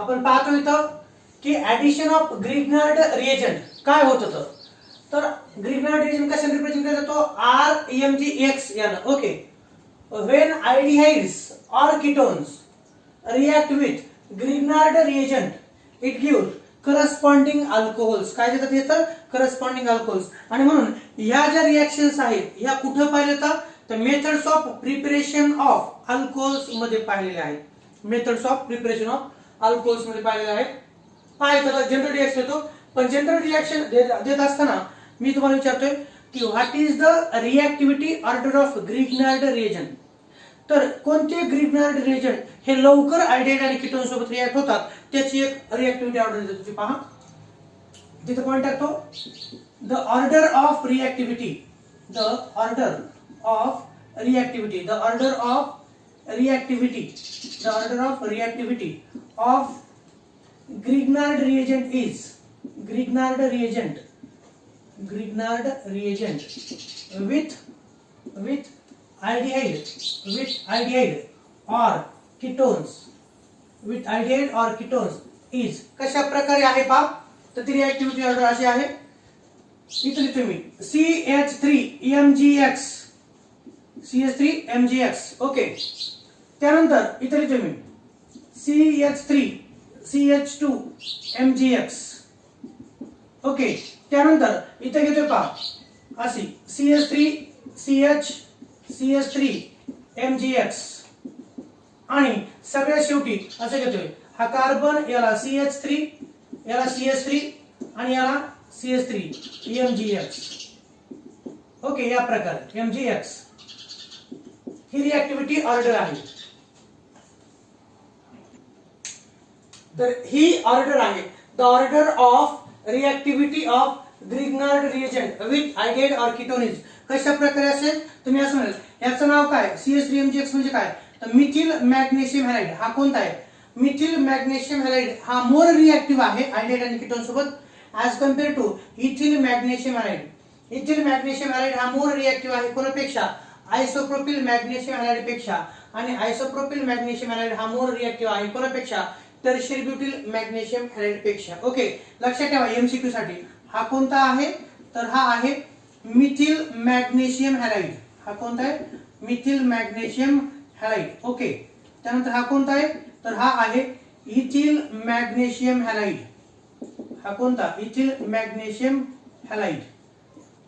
आपण पाहतो इथं की ऍडिशन ऑफ ग्रिग्नार्ड रिएजंट काय होत होतं. तर ग्रिग्नार्ड रिएजंट कशाने रिप्रेझेंट केला जातो RMgXn. Okay. When aldehydes or ketones react with Grignard reagent it gives corresponding alcohols. काय देतात येतं करस्पॉन्डिंग अल्कोहोल्स. आणि म्हणून ह्या ज्या रिएक्शन्स आहेत ह्या कुठे पाहिले तर methods of preparation of alcohols मध्ये पाहिलेले आहेत. Methods of preparation of alcohols मध्ये पाहिलेले आहेत. पाहिजे तर जनरल रिएक्शन येतो. पण जनरल रिएक्शन देत असताना मी तुम्हाला विचारतोय की what is the reactivity order of Grignard reagent. तर कोणते ग्रिग्नार्ड रिएजंट हे लवकर अल्डिहाइड आणि कीटोन सोबत रिएक्ट होतात त्याची एक रिएक्टिव्हिटी ऑर्डर देतो. तुम्ही पहा तिथे पॉइंट टाकतो. The order of reactivity, the order of reactivity, the order of reactivity, the order of reactivity of Grignard reagent is Grignard reagent with aldehyde or ketones is कशा प्रकारे आहे पहा. तर ती रिएक्टिव्हिटी ऑर्डर अशी आहे. इथे लिहितो मी CH3MgX CH3MgX. ओके. त्यानंतर इथे लिहितो मी CH2MgX. ओके. त्यानंतर इथे घेतोय पहा अशी CH3MgX आणि सगळ्यात शेवटी असं घेतोय हा कार्बन याला CH3 याला CH3 आणि याला CH3MgX. ओके. या प्रकारे MgX ही रिएक्टिव्हिटी ऑर्डर आहे. तर ही ऑर्डर आहे the order of reactivity of Grignard reagent with aldehyde और कीटोन्स. कशा प्रकारे असेल तुम्ही असं म्हणाल. याचं नाव काय CH3MgX म्हणजे काय तर मिथिल मॅग्नेशियम हॅलाइड. हा कोणता आहे मिथिल मॅग्नेशियम हॅलाइड. हा मोर रिएक्टिव्ह आहे aldehyde आणि कीटोन सोबत as compared to ethyl magnesium halide. Ethyl magnesium halide हा मोर रिएक्टिव्ह आहे कोणापेक्षा आयसोप्रोपिल मॅग्नेशियम हॅलाइड पेक्षा. आणि आयसोप्रोपिल मॅग्नेशियम हॅलाइड हा मोर रिएक्टिव्ह आहे कोणापेक्षा टर्शियरी ब्युटिल मॅग्नेशियम हॅलाइड पेक्षा. ओके. लक्षात ठेवा एमसीक्यू साठी हा कोणता आहे तर हा आहे मिथिल मॅग्नेशियम हॅलाइड. हा कोणता आहे मिथिल मॅग्नेशियम हॅलाइड. ओके. त्यानंतर हा कोणता आहे तर हा आहे इथिल मॅग्नेशियम हॅलाइड. हा कोणता इथिल मॅग्नेशियम हॅलाइड.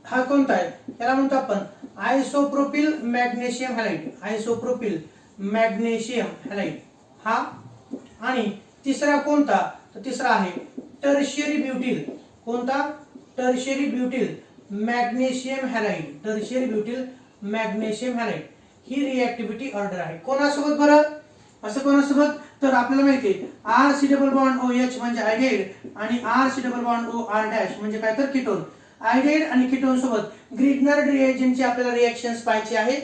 हा कोणता आहे याला म्हणतो आपण isopropyl magnesium halide. Isopropyl magnesium halide हा. आणि तिसरा कोणता तर तिसरा आहे टर्शियरी ब्युटिल. कोणता tertiary butyl magnesium halide. Tertiary butyl magnesium halide ही रिएक्टिव्हिटी ऑर्डर आहे. कोणासोबत बरं असं कोणासोबत तर आपल्याला माहिती आहे RC डबल बॉन्ड OH म्हणजे aldehyde आणि RC डबल बॉन्ड OR' म्हणजे काय तर कीटोन. aldehyde आणि कीटोन सोबत ग्रिग्नार्ड रिएजंटची आपल्याला रिएक्शन्स पाहायची आहे.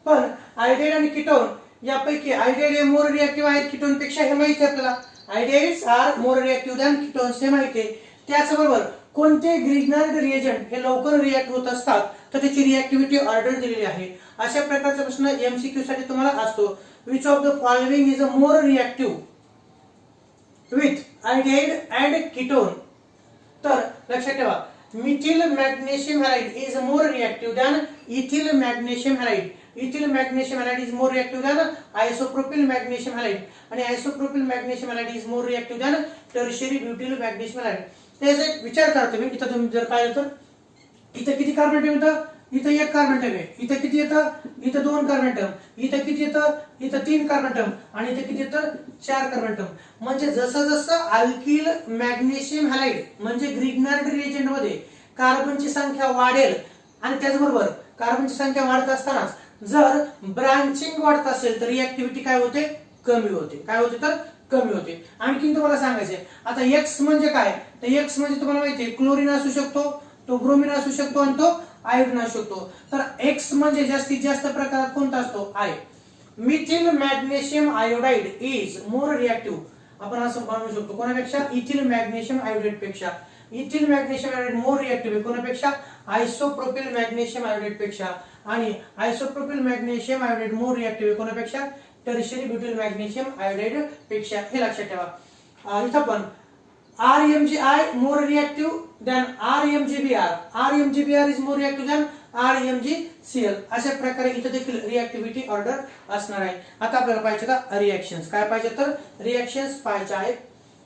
पण aldehyde आणि कीटोन यापैकी aldehyde हे मोर रिएक्टिव्ह आहेत कीटोन पेक्षा हे माहिती आहे आपल्याला. aldehydes are more reactive than ketones हे माहिती आहे. त्याचबरोबर कोणते ग्रिग्नार्ड रिएजंट हे लवकर रिएक्ट होत असतात तर त्याची रिएक्टिव्हिटी ऑर्डर दिलेली आहे. अशा प्रकारचा प्रश्न एमसीक्यू साठी तुम्हाला असतो. Which of the following is a more reactive with aldehyde and ketone. तर लक्षात ठेवा methyl magnesium halide is more reactive than ethyl magnesium halide. Ethyl magnesium halide is more reactive than isopropyl magnesium halide आणि isopropyl magnesium halide is more reactive than tertiary butyl magnesium halide. त्याचा एक विचार करा तुम्ही. इथं तुम्ही जर पाहिलं तर इथं किती कार्बन अटॉम येतं इथं एक कार्बन अटॉम आहे. इथं किती येतं इथं दोन कार्बन अटॉम. इथं किती येतं इथं तीन कार्बन अटॉम आणि इथं किती येतं चार कार्बन अटॉम. म्हणजे जसं जसं अल्किल मॅग्नेशियम हॅलाइड म्हणजे ग्रिग्नार्ड रिएजंट मध्ये कार्बनची संख्या वाढेल आणि त्याचबरोबर कार्बनची संख्या वाढत असताना जर ब्रांचिंग वाढत असेल तर रिएक्टिव्हिटी काय होते कमी होते. काय होते तर कमी होते. आणखी तुम्हाला सांगायचंय आता X म्हणजे काय तर X म्हणजे तुम्हाला माहिती आहे क्लोरीन असू शकतो तो ब्रोमीन असू शकतो आणि तो आयोडीन असू शकतो. तर X म्हणजे जास्तीत जास्त प्रकारात कोणता असतो I. Methyl magnesium iodide is more reactive. आपण असं म्हणू शकतो कोणापेक्षा इथिल मॅग्नेशियम आयोडाइड पेक्षा. इथिल मॅग्नेशियम आयोडाइड मोर रिएक्टिव्ह कोणापेक्षा आयसोप्रोपिल मॅग्नेशियम आयोडाइड पेक्षा. आणि आयसोप्रोपिल मॅग्नेशियम आयोडाइड मोर reactive कोणापेक्षा tertiary butyl magnesium iodide पेक्षा. हे लक्षात ठेवा. इथं पण RMGI more reactive than RMGBR. RMGBR is more reactive than RMGCl. अशा प्रकारे इथं देखील रिएक्टिव्हिटी ऑर्डर असणार आहे. आता आपल्याला पाहिजे का रिएक्शन्स. काय पाहिजे तर रिएक्शन्स पाहिजे आहेत.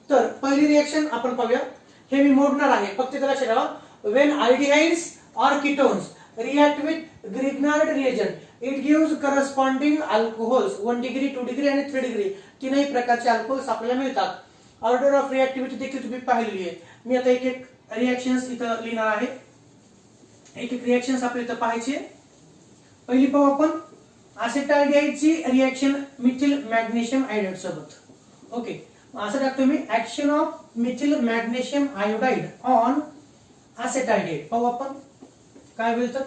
तर पहिली रिएक्शन आपण पाहूया. हे मी मोडणार आहे, फक्त त्याला लक्षात ठेवा. When aldehydes or ketones react with Grignard reagent, it gives corresponding alcohols 1 degree, 2 degree आणि 3 degree. तीनही प्रकारचे अल्कोहोल्स आपल्याला मिळतात. ऑर्डर ऑफ रिएक्टिव्हिटी देखील तुम्ही पाहिलेली आहे. मी आता एक एक रिएक्शन्स इथं लिहिणार आहे. एक एक रिएक्शन्स आपल्याला इथं पाहायची आहे. पहिली पाहू आपण असेटाल्डिहाइडची रिएक्शन मिथिल मॅग्नेशियम आयोडाइड सोबत. ओके, असं टाकतो मी action of methyl magnesium iodide on acetaldehyde. पाहू आपण काय होईल तर.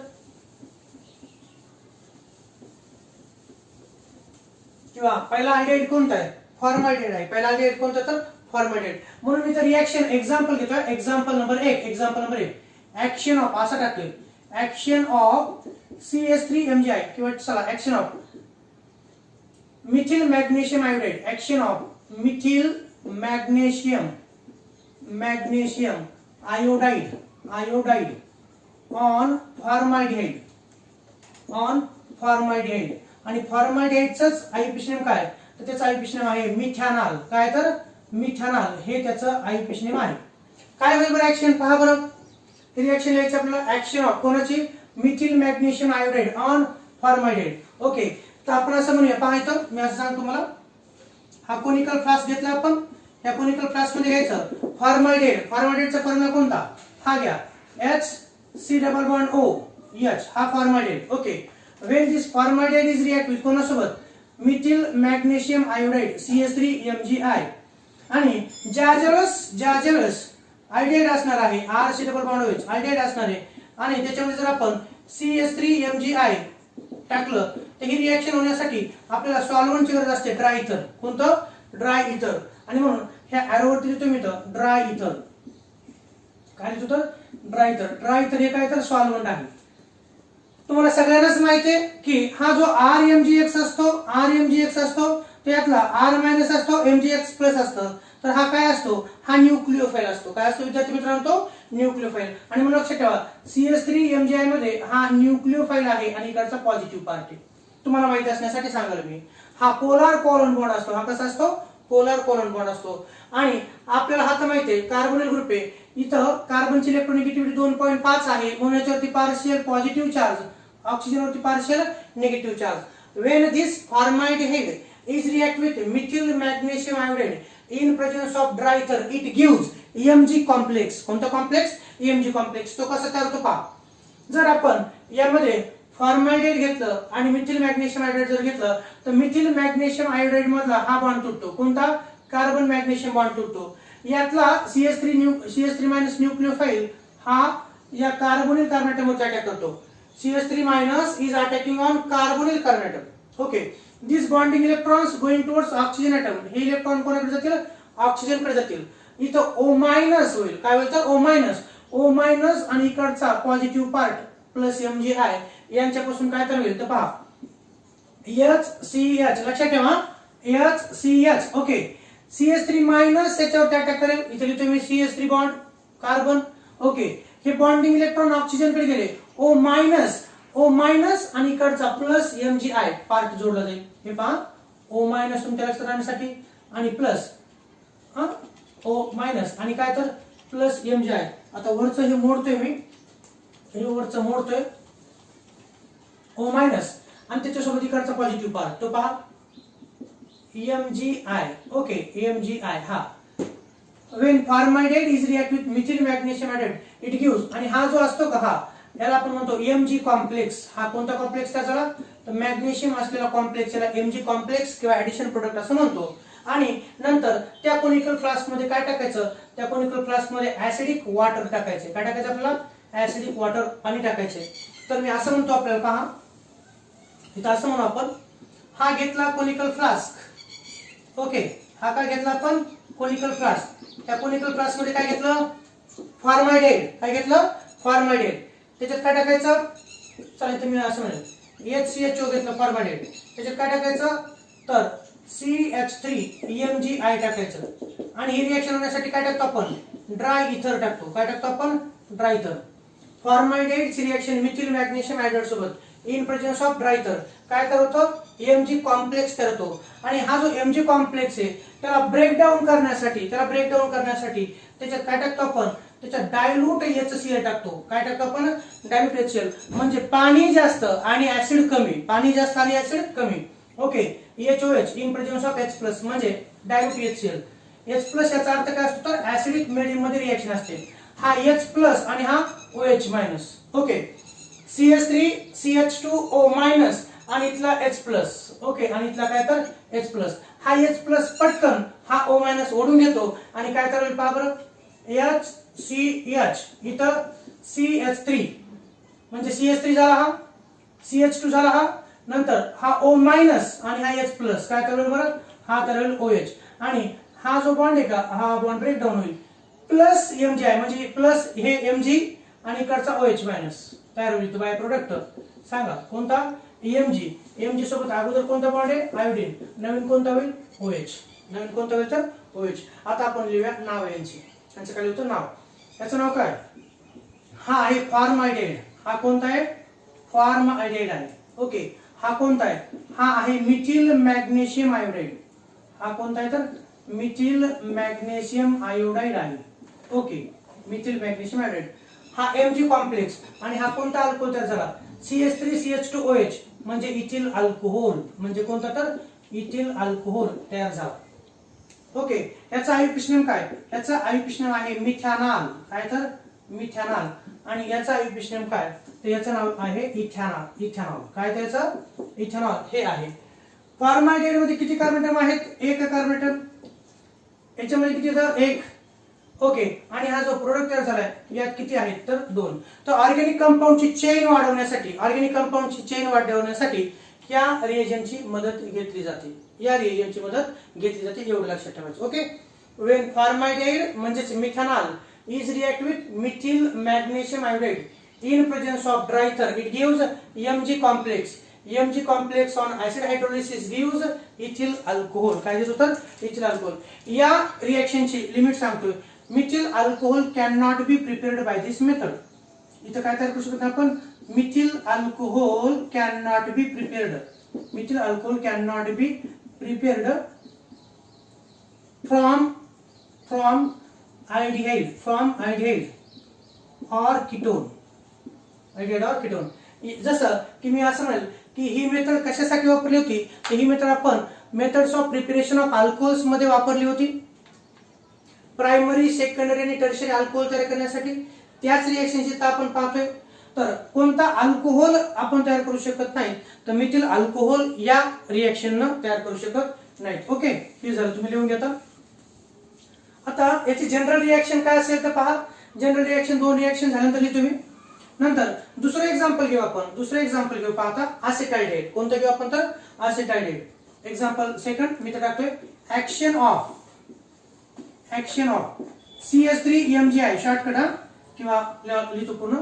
किंवा पहिला अल्डिहाइड कोणता आहे? फॉर्मल्डिहाइड आहे. पहिला अल्डिहाइड कोणता तर फॉर्मल्डिहाइड. म्हणून मी तर रिएक्शन एक्झाम्पल घेतोय. एक्झाम्पल नंबर 1 ऍक्शन ऑफ असं टाकतोय. ऍक्शन ऑफ CH3MgI किंवा चला action of methyl magnesium iodide. Action of methyl magnesium iodide on formaldehyde. आणि फॉर्मल्डिहाइडचंच आयपीसी नेम काय तर त्याचं आयपीसी नेम आहे मिथॅनॉल. काय तर मिथॅनॉल हे त्याचं आयपीसी नेम आहे. काय होईल बरं ऍक्शन पहा बरं. रिएक्शन लिहायचं आपल्याला. ऍक्शन ऑफ कोणाची? Methyl magnesium iodide on formaldehyde. Okay, तर आपण असं म्हणूया. पहा इथं मी असं सांगतो तुम्हाला. हा कोनिकल फ्लास्क घेतला आपण. या कोनिकल फ्लास्क मध्ये घ्यायचं फॉर्मल्डिहाइड. फॉर्मल्डिहाइडचा फॉर्म्युला कोणता? हा घ्या HC≡OH. हा formaldehyde. Okay, when this formaldehyde is react with कोणासोबत? Methyl magnesium iodide CH3MgI. आणि ज्या ज्यावेळेस अल्डिहाइड असणार आहे RC≡OH अल्डिहाइड असणार आहे आणि त्याच्यामध्ये जर आपण CH3MgI टाकलं तर ही रिएक्शन होण्यासाठी आपल्याला सॉल्व्हंटची गरज असते. ड्राय इथर. कोणतं? ड्राय इथर. आणि म्हणून ह्या एरोवरती लिहितो मी इथं ड्राय इथर. काय लिहितो तर ड्राय इथर. ड्राय इथर हे काय तर सॉल्व्हंट आहे. तुम्हाला सगळ्यांनाच माहिती आहे की हा जो RMgX असतो तो यातला R- असतो, MgX+ असतं. तर हा काय असतो? हा न्यूक्लिओफाइल असतो. काय असतो विद्यार्थी मित्रांनो? न्यूक्लिओफाइल. आणि म्हणून लक्षात ठेवा CH3MgI मध्ये हा न्यूक्लिओफाइल आहे आणि इकडचा पॉझिटिव्ह पार्ट आहे. तुम्हाला माहिती असण्यासाठी सांगाल मी. हा पोलार कोलन बॉन्ड असतो. हा कसा असतो? पोलार कोलन बॉन्ड असतो. आणि आपल्याला हा तर माहिती आहे कार्बोनिल ग्रुप आहे. इथं कार्बनची इलेक्ट्रोनेगेटिव्हिटी 2.5 आहे. म्हणून याच्यावरती पार्शियल पॉझिटिव्ह चार्ज, ऑक्सिजन वरती partial negative charge. When this formaldehyde is react with methyl magnesium iodide in presence of dry ether, it gives EMG complex. कोणता कॉम्प्लेक्स? EMG complex. तो कसा तयार होतो पहा. जर आपण यामध्ये फॉर्मल्डिहाइड घेतलं आणि मिथिल मॅग्नेशियम आयोडाइड जर घेतलं तर मिथिल मॅग्नेशियम आयोडाइड मधला हा बॉन्ड तुटतो. कोणता? कार्बन मॅग्नेशियम बॉन्ड तुटतो. यातला CH3- न्यूक्लिओफाइल हा या कार्बोनिल कार्बन ॲटमवर अटॅक करतो. CH3- is attacking on carbonyl carbon atom. Okay, these bonding electrons going towards oxygen atom. हे इलेक्ट्रॉन कोणाकडे जातील? ऑक्सिजन कडे जातील. इथं O- होईल. काय होईल तर O- आणि इकडचा पॉझिटिव्ह पार्ट प्लस MgI यांच्यापासून काय तर होईल तर पहा HCH. लक्षात ठेवा HCH. ओके, CH3- त्याच्यावर अटॅक करेल. इथे लिहितो मी CH3 बॉन्ड कार्बन. ओके, हे बॉन्डिंग इलेक्ट्रॉन ऑक्सिजन कडे गेले. O- आणि इकडचा प्लस MgI पार्ट जोडला जाईल. हे पहा O- तुमच्या लक्षात राहण्यासाठी आणि प्लस O- आणि काय तर प्लस MgI. आता वरचं हे मोडतोय मी. हे वरचं मोडतोय O- आणि त्याच्यासोबत इकडचा पॉझिटिव्ह पार्ट तो पहा MgI. Okay, MgI. हा when formaldehyde is react with methyl magnesium iodide it gives. आणि हा जो असतो का हा याला आपण म्हणतो EMG कॉम्प्लेक्स. हा कोणता कॉम्प्लेक्स काय झाला तर मॅग्नेशियम असलेला कॉम्प्लेक्स याला EMG कॉम्प्लेक्स किंवा ऍडिशन प्रोडक्ट असं म्हणतो. आणि नंतर त्या कोनिकल फ्लास्क मध्ये काय टाकायचं? त्या कोनिकल फ्लास्क मध्ये ऍसिडिक वॉटर टाकायचे. काय टाकायचं आपल्याला? ऍसिडिक वॉटर पाणी टाकायचे. तर मी असं म्हणतो आपल्याला पहा इथं असं म्हणू आपण. हा घेतला कोनिकल फ्लास्क. ओके, हा काय घेतला आपण? Conical flask. त्या कोनिकल फ्लास्क मध्ये काय घेतलं? फॉर्मल्डिहाइड. काय घेतलं? फॉर्मल्डिहाइड. त्याच्यात काय टाकायचं? चला इथे मी असं म्हणेल HCHO घेतलं फॉर्मल्डिहाइड. त्याच्यात काय टाकायचं तर CH3 टाकायचं आणि ही रिएक्शन होण्यासाठी काय टाकतो आपण ड्राय इथर टाकतो. काय टाकतो आपण ड्राय इथर. फॉर्मल्डिहाइडची रिएक्शन मिथिल मॅग्नेशियम हायड्राइड सोबत इन प्रेझेन्स ऑफ ड्राय इथर काय करतो Mg कॉम्प्लेक्स करतो आणि हा जो Mg कॉम्प्लेक्स आहे त्याला ब्रेकडाऊन करण्यासाठी त्याच्यात काय टाकतो आपण त्याच्यात डायल्यूट HCl टाकतो. काय टाकतो आपण डायल्यूट HCl म्हणजे पाणी जास्त आणि ऍसिड कमी. Okay HOH in presence of H+ म्हणजे डायल्यूट HCl. H+ याचा अर्थ काय असतो तर ऍसिडिक मीडियम मध्ये रिएक्शन असते. हा H+ आणि हा OH-. ओके CH3 CH2O- आणि इथला H+. ओके आणि इथला काय तर H+. हा H+ पटकन हा O- ओढून घेतो आणि काय करेल पहा बरं HCH इथं CH3 म्हणजे CH3 झाला हा CH2 झाला हा नंतर हा O- आणि हा H+ काय करेल बरं हा करेल OH आणि हा जो बॉन्ड आहे का हा बॉन्ड ब्रेक डाऊन होईल प्लस Mg आहे म्हणजे प्लस हे Mg आणि इकडचा OH- तयार होईल. बाय प्रोडक्ट सांगा कोणता Mg सोबत अगोदर कोणता बॉन्ड आहे आयोडीन. नवीन कोणता होईल OH. नवीन कोणता होईल तर OH. आता आपण लिहूया नाव यांचं काय लिहितो नाव. याचं नाव काय हा आहे फॉर्मल्डिहाइड. हा कोणता आहे फॉर्मल्डिहाइड आहे. ओके हा कोणता आहे हा आहे मिथिल मॅग्नेशियम आयोडाइड. हा कोणता आहे तर मिथिल मॅग्नेशियम आयोडाइड आहे. Okay methyl magnesium iodide. हा Mg कॉम्प्लेक्स आणि हा कोणता अल्कोहोल तयार झाला CH3 CH2OH म्हणजे इथिल अल्कोहोल. म्हणजे कोणता तर इथिल अल्कोहोल तयार झाला. ओके याचा आयुपीश नेम काय याचा आयुपीश नेम आहे मिथॅनॉल. काय तर मिथॅनॉल आणि याचा आयुपीश नेम काय तर याचं नाव आहे इथेनॉल. काय त्याचं इथेनॉल हे आहे. फॉर्मल्डिहाइड मध्ये किती कार्बन ॲटम आहेत एक कार्बन ॲटम. याच्यामध्ये किती तर एक. ओके आणि हा जो प्रोडक्ट तयार झालाय यात किती आहेत तर 2. तर ऑर्गॅनिक कंपाऊंडची चेन वाढवण्यासाठी या रिएजंटची मदत घेतली जाते. एवढं लक्षात ठेवायचं. ओके व्हेन फॉर्मल्डिहाइड म्हणजे methanol is react with methyl magnesium iodide in presence of dry ether it gives Mg complex on acid hydrolysis gives ethyl alcohol. काय देतो तर इथिल अल्कोहोल. या रिएक्शनची लिमिट सांगतोय methyl alcohol can not be prepared by this method. इथं काय तयार करू शकत आपण methyl alcohol can not be prepared from aldehyde or ketone. जसं की मी असं म्हणेल की ही मेथड कशासाठी वापरली होती तर ही मेथड आपण methods of preparation of alcohols मध्ये वापरली होती. प्रायमरी सेकंडरी आणि टर्शियरी अल्कोहोल तयार करण्यासाठी. त्याच रिएक्शनची आपण पाहतोय तर कोणता अल्कोहोल आपण तयार करू शकत नाही तर मिथिल अल्कोहोल या रिएक्शननं तयार करू शकत नाही. ओके हे झालं तुम्ही लिहून घेता. आता याची जनरल रिएक्शन काय असेल तर पहा जनरल रिएक्शन 2 रिएक्शन झाल्यानंतर लिहितो मी. नंतर दुसरं एक्झाम्पल घेऊ पहा आता असेटाल्डिहाइड. कोणतं घेऊ आपण तर असेटाल्डिहाइड. एक्झाम्पल सेकंड मी तर टाकतोय ऍक्शन ऑफ CH3MgI शॉर्टकट किंवा लिहितो पूर्ण.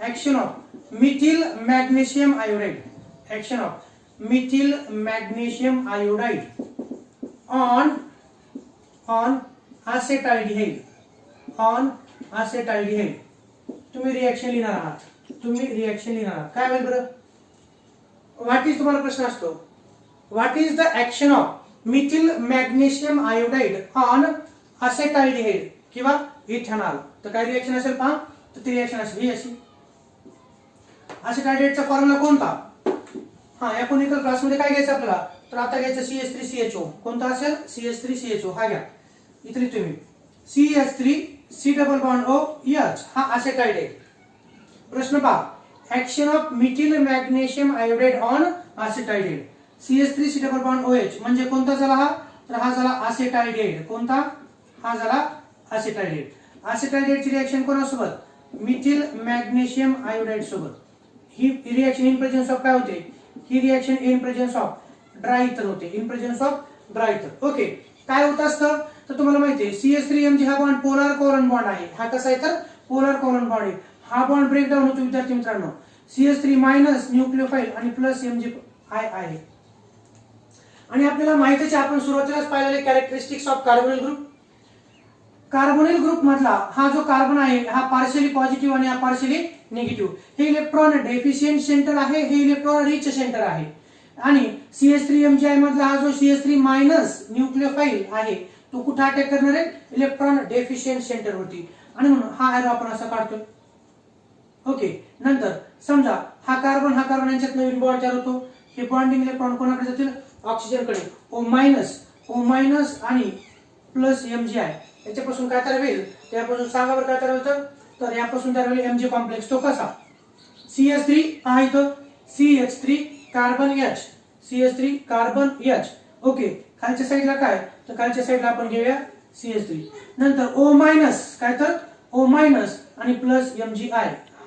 Action of methyl magnesium iodide on acetaldehyde. तुम्ही रिएक्शन लिहिणार आहात. काय होईल बरं व्हॉट इज तुम्हाला प्रश्न असतो what is the action of methyl magnesium iodide on acetaldehyde किंवा इथेनॉल. तर काय रिएक्शन असेल पहा तर ती रिएक्शन असेल ही अशी. acetaldehydeचा फॉर्म्युला कोणता हा या कोणत्या क्लासमध्ये काय घ्यायचं आपल्याला तर आता घ्यायचं CH3CHO. कोणता असेल CH3CHO. हा घ्या इथे लिहितो मी CH3C_O_H हा acetaldehyde. प्रश्न पहा action of methyl magnesium iodide on acetaldehyde. CH3C_OH म्हणजे कोणता झाला हा तर हा झाला acetaldehyde. कोणता हा झाला acetaldehyde. acetaldehydeची रिएक्शन कोणासोबत मिथिल मॅग्नेशियम आयोडाइड सोबत. ही रिएक्शन इन प्रेझेन्स ऑफ काय होते ही reaction in presence of dry ether होते. ओके काय होत असतं तर तुम्हाला माहिती आहे CH3Mg हा बॉन्ड पोलर कोव्हलंट बॉन्ड आहे. हा कसा आहे तर पोलर कोव्हलंट बॉन्ड आहे. हा बॉन्ड ब्रेक डाऊन होतो विद्यार्थी मित्रांनो. CH3- न्यूक्लियोफाइल आणि प्लस Mg आहे. आणि आपल्याला माहितीच आहे, आपण सुरुवातीलाच पाहिलेले characteristics of carbonyl group. Carbonyl group मधला हा जो कार्बन आहे हा पार्शियली पॉझिटिव्ह आणि हा पार्शियली निगेटिव्ह. हे इलेक्ट्रॉन डेफिशियंट सेंटर आहे, हे इलेक्ट्रॉन रिच सेंटर आहे. आणि CH3MgI मधला हा जो CH3 मायनस न्यूक्लियोफाइल आहे तो कुठे अटॅक करणार आहे, इलेक्ट्रॉन डेफिशियंट सेंटर वरती. आणि म्हणून हा एरो आपण असा काढतोय. ओके. नंतर समजा हा कार्बन यांच्यात नवीन बॉन्ड तयार होतो. हे बॉन्डिंग इलेक्ट्रॉन कोणाकडे जातील, ऑक्सिजन कडे. O मायनस आणि प्लस MgI याच्यापासून काय तयार होईल, त्यापासून सांगा बरं काय तयार होतं. तर यापासून तयार होईल Mg कॉम्प्लेक्स. तो कसा, CH3 हा इथं CH3 carbon H, CH3 carbon H. Okay. खालच्या साईडला काय, तर खालच्या साईडला आपण घेऊया CH3. नंतर O मायनस काय, तर O मायनस आणि प्लस MgI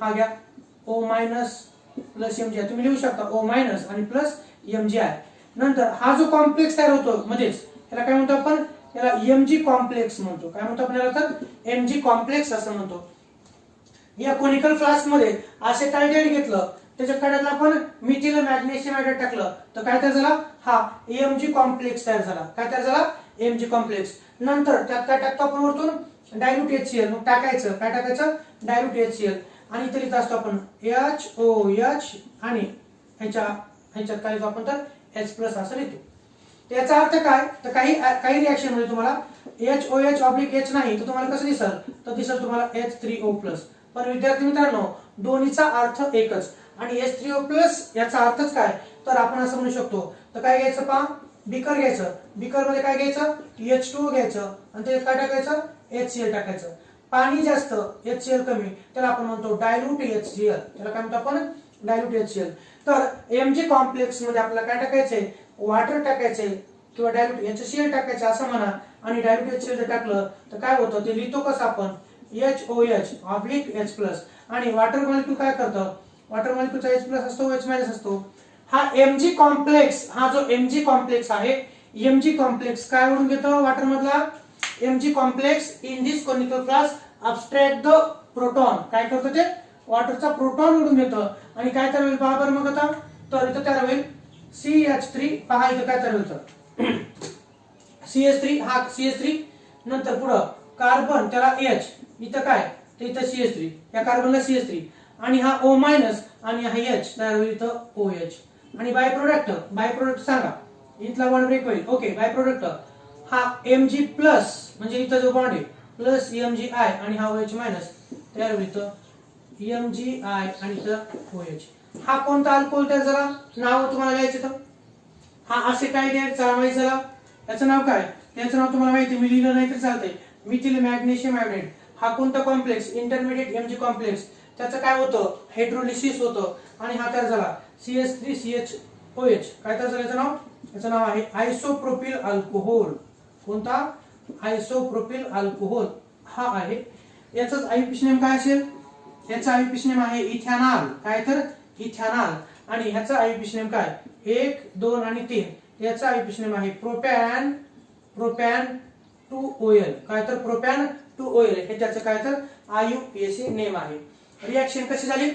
हा घ्या. O मायनस प्लस MgI तुम्ही लिहू शकता, O मायनस आणि प्लस MgI. नंतर हा जो कॉम्प्लेक्स तयार होतो मध्येच याला काय म्हणतो आपण, याला Mg कॉम्प्लेक्स म्हणतो. काय म्हणतो आपण याला, तर Mg कॉम्प्लेक्स असं म्हणतो. या कोनिकल फ्लास्क मध्ये असेटाल्डेहाइड घेतलं, त्याच्यात काय टाकलं आपण, मिथिल मॅग्नेशियम हायड्रेट टाकलं, तर काय तयार झाला, हा Mg कॉम्प्लेक्स तयार झाला. काय तयार झाला, Mg कॉम्प्लेक्स. नंतर त्यात काय टाकतो आपण वरतून, डायल्यूट HCl. मग टाकायचं काय, टाकायचं डायल्यूट HCl. आणि इथे लिहित असतो आपण HOH आणि ह्याच्यात काय लिहितो आपण, तर H+ असं लिहितो. याचा अर्थ काय, तर काही रिएक्शन मध्ये तुम्हाला HOH/H नाही तर तुम्हाला कसं दिसल, तर दिसल तुम्हाला H3O+. पण विद्यार्थी मित्रांनो दोन्हीचा अर्थ एकच. आणि H3O+ याचा अर्थच काय, तर आपण असं म्हणू शकतो. तर काय घ्यायचं पहा, बीकर घ्यायचं, बीकर मध्ये काय घ्यायचं, H2O घ्यायचं आणि त्याच्यात काय टाकायचं, HCl टाकायचं. पाणी जास्त HCl कमी त्याला आपण म्हणतो डायल्यूट HCl. त्याला काय म्हणतो आपण, डायल्यूट HCl. तर Mg कॉम्प्लेक्स मध्ये आपल्याला काय टाकायचंय, वॉटर टाकायचंय किंवा डायल्यूट HCl टाकायचं असं म्हणा. आणि डायल्यूट HCl जर टाकलं तर काय होतं, ते लिहितो कसं आपण, HOH/H+. आणि वॉटर मॉलिक्यूल काय करतं, वॉटर मॉलिक्यूलचा H+ असतो, H- असतो. हा Mg कॉम्प्लेक्स, हा जो Mg कॉम्प्लेक्स आहे, Mg कॉम्प्लेक्स काय ओढून घेतो वॉटर मधला, Mg complex in this conical flask abstract the proton. काय करतो ते, वॉटरचा प्रोटॉन ओढून घेतं. आणि काय तयार होईल पहा बरं मग आता, तर इथं तयार होईल CH3. पहा इथं काय तयार होतं, CH3 हा CH3. नंतर पुढं कार्बन त्याला H, इथं काय, तर इथं CH3, या कार्बनला CH3 आणि हा O मायनस आणि हा H तयार होईल इथं OH. आणि बाय प्रोडक्ट सांगा, इथला बॉन्ड ब्रेक होईल. ओके. बाय प्रोडक्ट हा Mg प्लस म्हणजे इथं जो बॉन्ड आहे प्लस MgI आणि हा OH मायनस तयार होईल इथं MgI आणि इथं OH. हा कोणता अल्कोहोल तयार झाला, नाव तुम्हाला लिहायचं. तर हा असेटाल्डेहाइड चा माहिती झाला. याचं नाव काय, याचं नाव तुम्हाला माहिती, मी लिहिलं नाही तर चालतंय, मिथिल मॅग्नेशियम हायड्रेट. हा कोणता कॉम्प्लेक्स, इंटरमिडिएट Mg कॉम्प्लेक्स. त्याचं काय होतं, हायड्रोलिसिस होतं आणि हा तयार झाला CH3CHOH. काय तयार झालं याचं नाव, याचं नाव आहे आयसोप्रोपिल अल्कोहोल. कोणता, आयसोप्रोपिल अल्कोहोल हा आहे. याचाच आययुपीएच नेम काय असेल, याचा आययुपीएच नेम आहे इथेनॉल. काय, तर इथेनॉल. आणि ह्याचा आययुपीएच नेम काय, 1, 2 आणि 3. याचा आययुपीएच नेम आहे प्रोपॅन 2OL. काय, तर प्रोपॅन 2OL हे त्याचं काय, तर आययुपीएसी नेम आहे. रिएक्शन कशी झाली,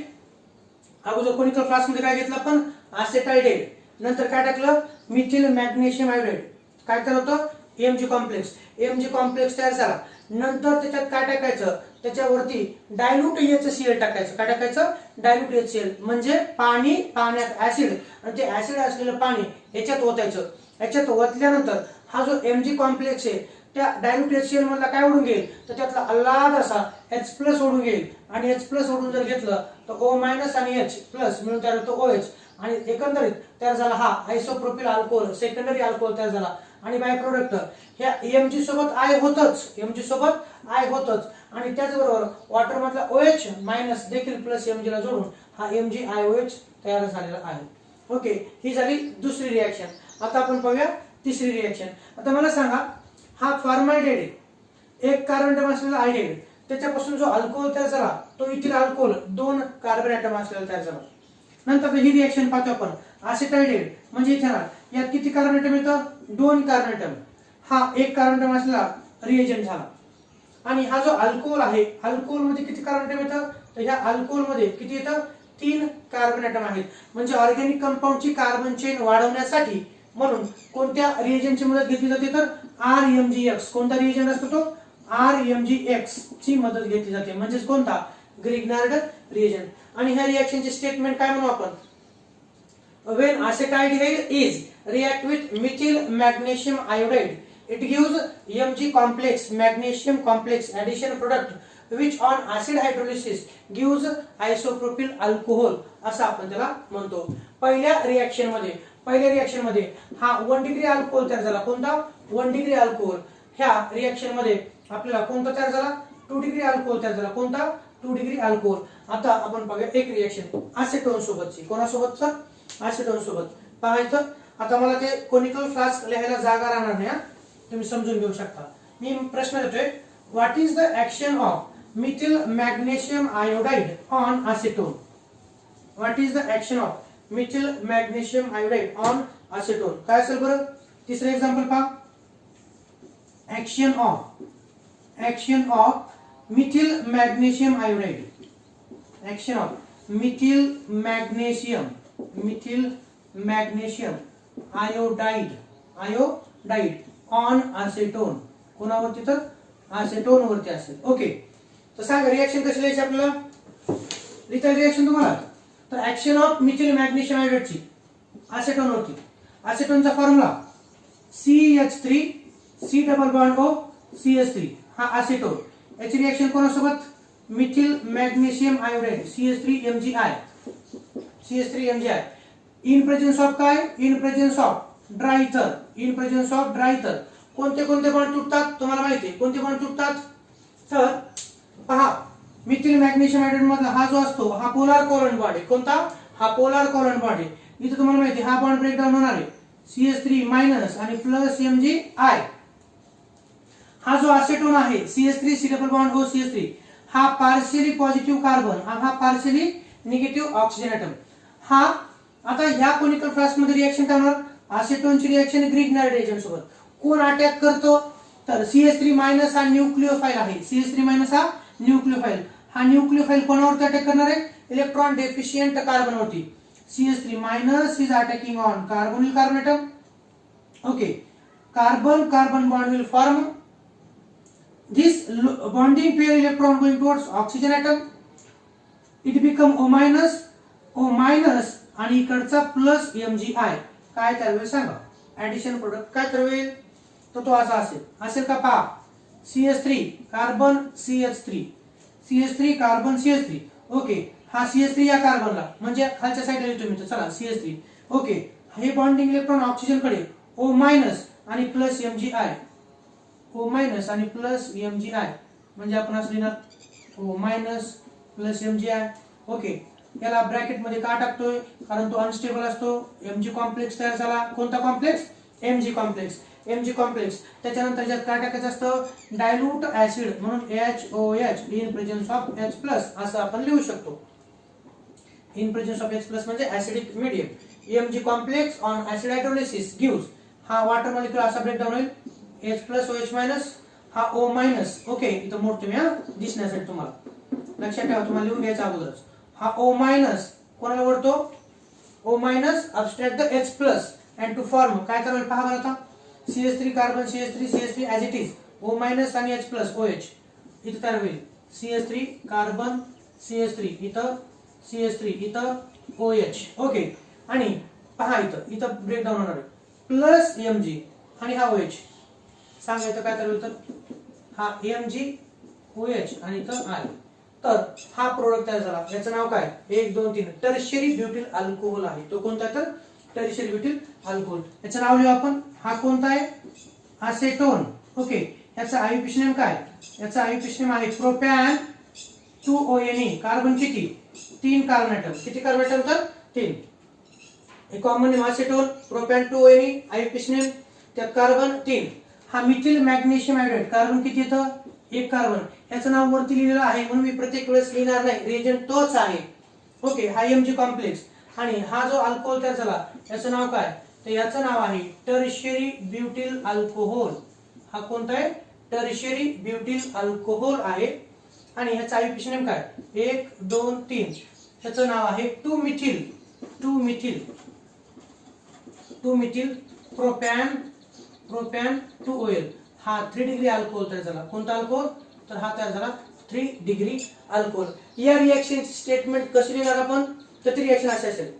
अगोदर कोनिकल फ्लास्क मध्ये काय घेतलं आपण, असेटाल्डेहाइड. नंतर काय टाकलं, मिथिल मॅग्नेशियम हायड्रेट. काय तयार होतं, Mg कॉम्प्लेक्स. Mg कॉम्प्लेक्स तयार झाला. नंतर त्याच्यात काय टाकायचं, त्याच्यावरती डायल्यूट HCl टाकायचं. काय टाकायचं, डायल्यूट HCl म्हणजे पाण्यात ऍसिड, आणि ते ऍसिड असलेलं पाणी याच्यात ओतायचं. याच्यात ओतल्यानंतर हा जो Mg कॉम्प्लेक्स आहे त्या डायल्यूट HCl मधला काय ओढून घेईल, तर त्यातला अल्लाद असा H+ ओढून घेईल. आणि H+ ओढून जर घेतलं तर O- आणि H+ मिळून तयार होतो OH. आणि एकंदरीत तयार झाला हा आयसोप्रोपिल अल्कोहोल, सेकंडरी अल्कोहोल तयार झाला. आणि बाय प्रोडक्ट ह्या Mg सोबत I होतच. आणि त्याचबरोबर वॉटर मधला OH मायनस देखील प्लस Mg ला जोडून हा MgIOH तयार झालेला आहे. ओके. ही झाली दुसरी रिएक्शन. आता आपण पाहूया तिसरी रिएक्शन. आता मला सांगा, हा फॉर्मल्डिहाइड आहे, एक कार्बन ॲटम असलेला आल्डिहाइड, त्याच्यापासून जो अल्कोहोल तयार झाला तो इथील अल्कोहोल 2 कार्बन ॲटम असलेला तयार झाला. नंतर ही रिएक्शन पाहतो आपण, असेटाल्डेहाइड म्हणजे इथेनॉल. यात किती कार्बन ॲटम येतं, 2 कार्बन ॲटम. हा एक कार्बन ॲटम असलेला रिएजंट झाला. आणि हा जो अल्कोहोल आहे, अल्कोहोल मध्ये किती कार्बन ॲटम येतं, तर ह्या अल्कोहोल मध्ये किती येतं, 3 कार्बन ॲटम आहेत. म्हणजे ऑर्गॅनिक कंपाऊंडची कार्बन चेन वाढवण्यासाठी म्हणून कोणत्या रिएजंटची मदत घेतली जाते तर RMgX. कोणता रिएजंट असतो तो RMgX ची मदत घेतली जाते. म्हणजेच कोणता ग्रिग्नार्ड रिएजंट. आणि ह्या रिएक्शनचे स्टेटमेंट काय म्हणू आपण? When acetaldehyde is react with methyl magnesium iodide, it gives Mg complex magnesium complex addition product which on acid hydrolysis gives isopropyl alcohol असं आपण त्याला म्हणतो. पहिल्या रिएक्शन मध्ये हा 1 डिग्री अल्कोहोल तयार झाला. कोणता 1 डिग्री अल्कोहोल. ह्या रिएक्शन मध्ये आपल्याला कोणता तयार झाला 2 डिग्री अल्कोहोल तयार झाला. कोणता 2 डिग्री अल्कोहोल. आता आपण बघूया एक रिएक्शन असेटोन सोबतची. कोणासोबतचा असेटोन सोबत. पाहायचं आता मला ते कोनिकल फ्लास्क लिहायला जागा राहणार नाही. तुम्ही समजून घेऊ शकता. मी प्रश्न देतोय what is the action of methyl magnesium iodide on acetone. What is the action of methyl magnesium iodide on acetone. काय असेल बरं? तिसरं एक्झाम्पल पहा. Action of methyl magnesium iodide. Action of methyl magnesium iodide on acetone. कोणावरती तर असेटोन वरती असेल. Okay. तर सांगा रिएक्शन कशी लिहायची आपल्याला? लिहिता रिएक्शन तुम्हाला. तर ऍक्शन ऑफ मिथिल मॅग्नेशियम आयोडाइडची असेटोन वरती. असेटोनचा formula CH3 C double bond O CH3. हा असेटोन. याची रिएक्शन कोणासोबत? Methyl magnesium iodide CH3MgI. CH3MgI. In presence of काय? In presence of dry ether. कोणते बॉन्ड तुटतात तुम्हाला माहिती आहे. कोणते बॉन्ड तुटतात? तर पहा मिथिल मॅग्नेशियम आयोडाइड मधला हा जो असतो हा पोलार कोव्हलंट बॉन्ड आहे. कोणता? हा पोलार कोव्हलंट बॉन्ड आहे. इथे तुम्हाला माहिती आहे हा बॉन्ड ब्रेकडाऊन होणार आहे. CH3 मायनस आणि प्लस MgI. हा जो असेटोन आहे CH3 C double bond O CH3 हा पार्शियली पॉझिटिव्ह कार्बन हा पार्शियली निगेटिव्ह ऑक्सिजन ऍटम. हा आता ह्या कोनिकल फ्लास्क मध्ये रिएक्शन काय होणार? असेटोनची रिएक्शन ग्रिग्नार्ड रिएजंट सोबत. कोण अटॅक करतो? तर CH3 मायनस हा न्यूक्लिओफाइल आहे. CH3 मायनस हा न्यूक्लिओफाइल. हा न्यूक्लिओफाइल कोणावरती अटॅक करणार आहे? इलेक्ट्रॉन डेफिशियंट कार्बन वरती. CH3 minus is attacking on carbonyl carbon atom. Okay. Carbon bond will form this bonding pair electron going towards oxygen atom. It become O minus आणि इकडचा plus MgI. काय तयार होईल सांगा? Addition product काय तयार होईल? तो असा असेल का? पहा CH3 carbon CH3 carbon CH3. Okay. हा CH3 या कार्बनला म्हणजे खालच्या साईडला लिहितो मी. तर चला CH3. ओके. हे बॉन्डिंग इलेक्ट्रॉन ऑक्सिजन कडे O मायनस आणि प्लस MgI. O मायनस आणि प्लस MgI म्हणजे आपण असं लिहिणार O minus plus MgI. Okay. याला ब्रॅकेट मध्ये का टाकतोय? कारण तो अनस्टेबल असतो. Mg कॉम्प्लेक्स तयार झाला. कोणता कॉम्प्लेक्स? Mg complex. त्याच्यानंतर ज्यात काय टाकायचं असतं? डायल्यूट ऍसिड म्हणून HOH in presence of H+ असं आपण लिहू शकतो. इन प्रेझेन्स ऑफ H+ म्हणजे acidic medium. Mg complex on acid hydrolysis gives. हा वॉटर मॉलिक्यूल असा ब्रेकडाऊन होईल H+ OH मायनस हा O मायनस. ओके. इथं मोठे मी दिसण्यासाठी तुम्हाला लक्षात ठेवा. तुम्हाला लिहून घ्यायचं अगोदरच. हा O मायनस कोणाला ओढतो? O minus abstract the H+ and to form काय करायला पहा बरं आता. CH3 carbon CH3 as it is. O minus आणि H+ OH इथं तयार होईल. CH3 कार्बन CH3 इथं OH. ओके. आणि पहा इथं ब्रेकडाऊन होणार आहे प्लस Mg आणि हा OH. सांगायचं काय तयार होईल तर हा Mg OH आणि इथं I. तर हा प्रोडक्ट तयार झाला. याचं नाव काय? 1 2 3 टर्शियरी ब्युटिल अल्कोहोल आहे. तो कोणता? तर टर्शियरी ब्युटिल अल्कोहोल. याचं नाव लिहू आपण. हा कोणता आहे? असेटोन. ओके. याचा आययुपीएच नेम काय? याचा आययुपीएच नेम आहे प्रोपॅन 2ONe. कार्बन किती? 3 कार्बन ऍटम. किती कार्बन ऍटम? तर 3. एक common name असेटोन propane 2ONe. आययुपीएच name त्यात कार्बन 3. हा मिथिल मॅग्नेशियम आयोडाइड. कार्बन किती येतं? 1 कार्बन. याचं नाव वरती लिहिलेलं आहे म्हणून मी प्रत्येक वेळेस लिहिणार नाही. रिएजंट तोच आहे. ओके. हा Mg कॉम्प्लेक्स. आणि हा जो अल्कोहोल तयार झाला याचं नाव काय? तर याचं नाव आहे टर्शियरी ब्युटिल अल्कोहोल. हा कोणता आहे? टर्शियरी ब्युटिल अल्कोहोल आहे. आणि ह्याचा आययुपीएच नेम काय? 1 2 3. ह्याचं नाव आहे 2 मिथिल प्रोपॅन टू ओएल, हा 3 डिग्री अल्कोहोल तयार झाला. कोणता अल्कोहोल? तर हा तयार झाला 3 डिग्री अल्कोहोल. या रिएक्शन स्टेटमेंट कशी लिहिणार आपण? तर ती रिएक्शन अशी असेल.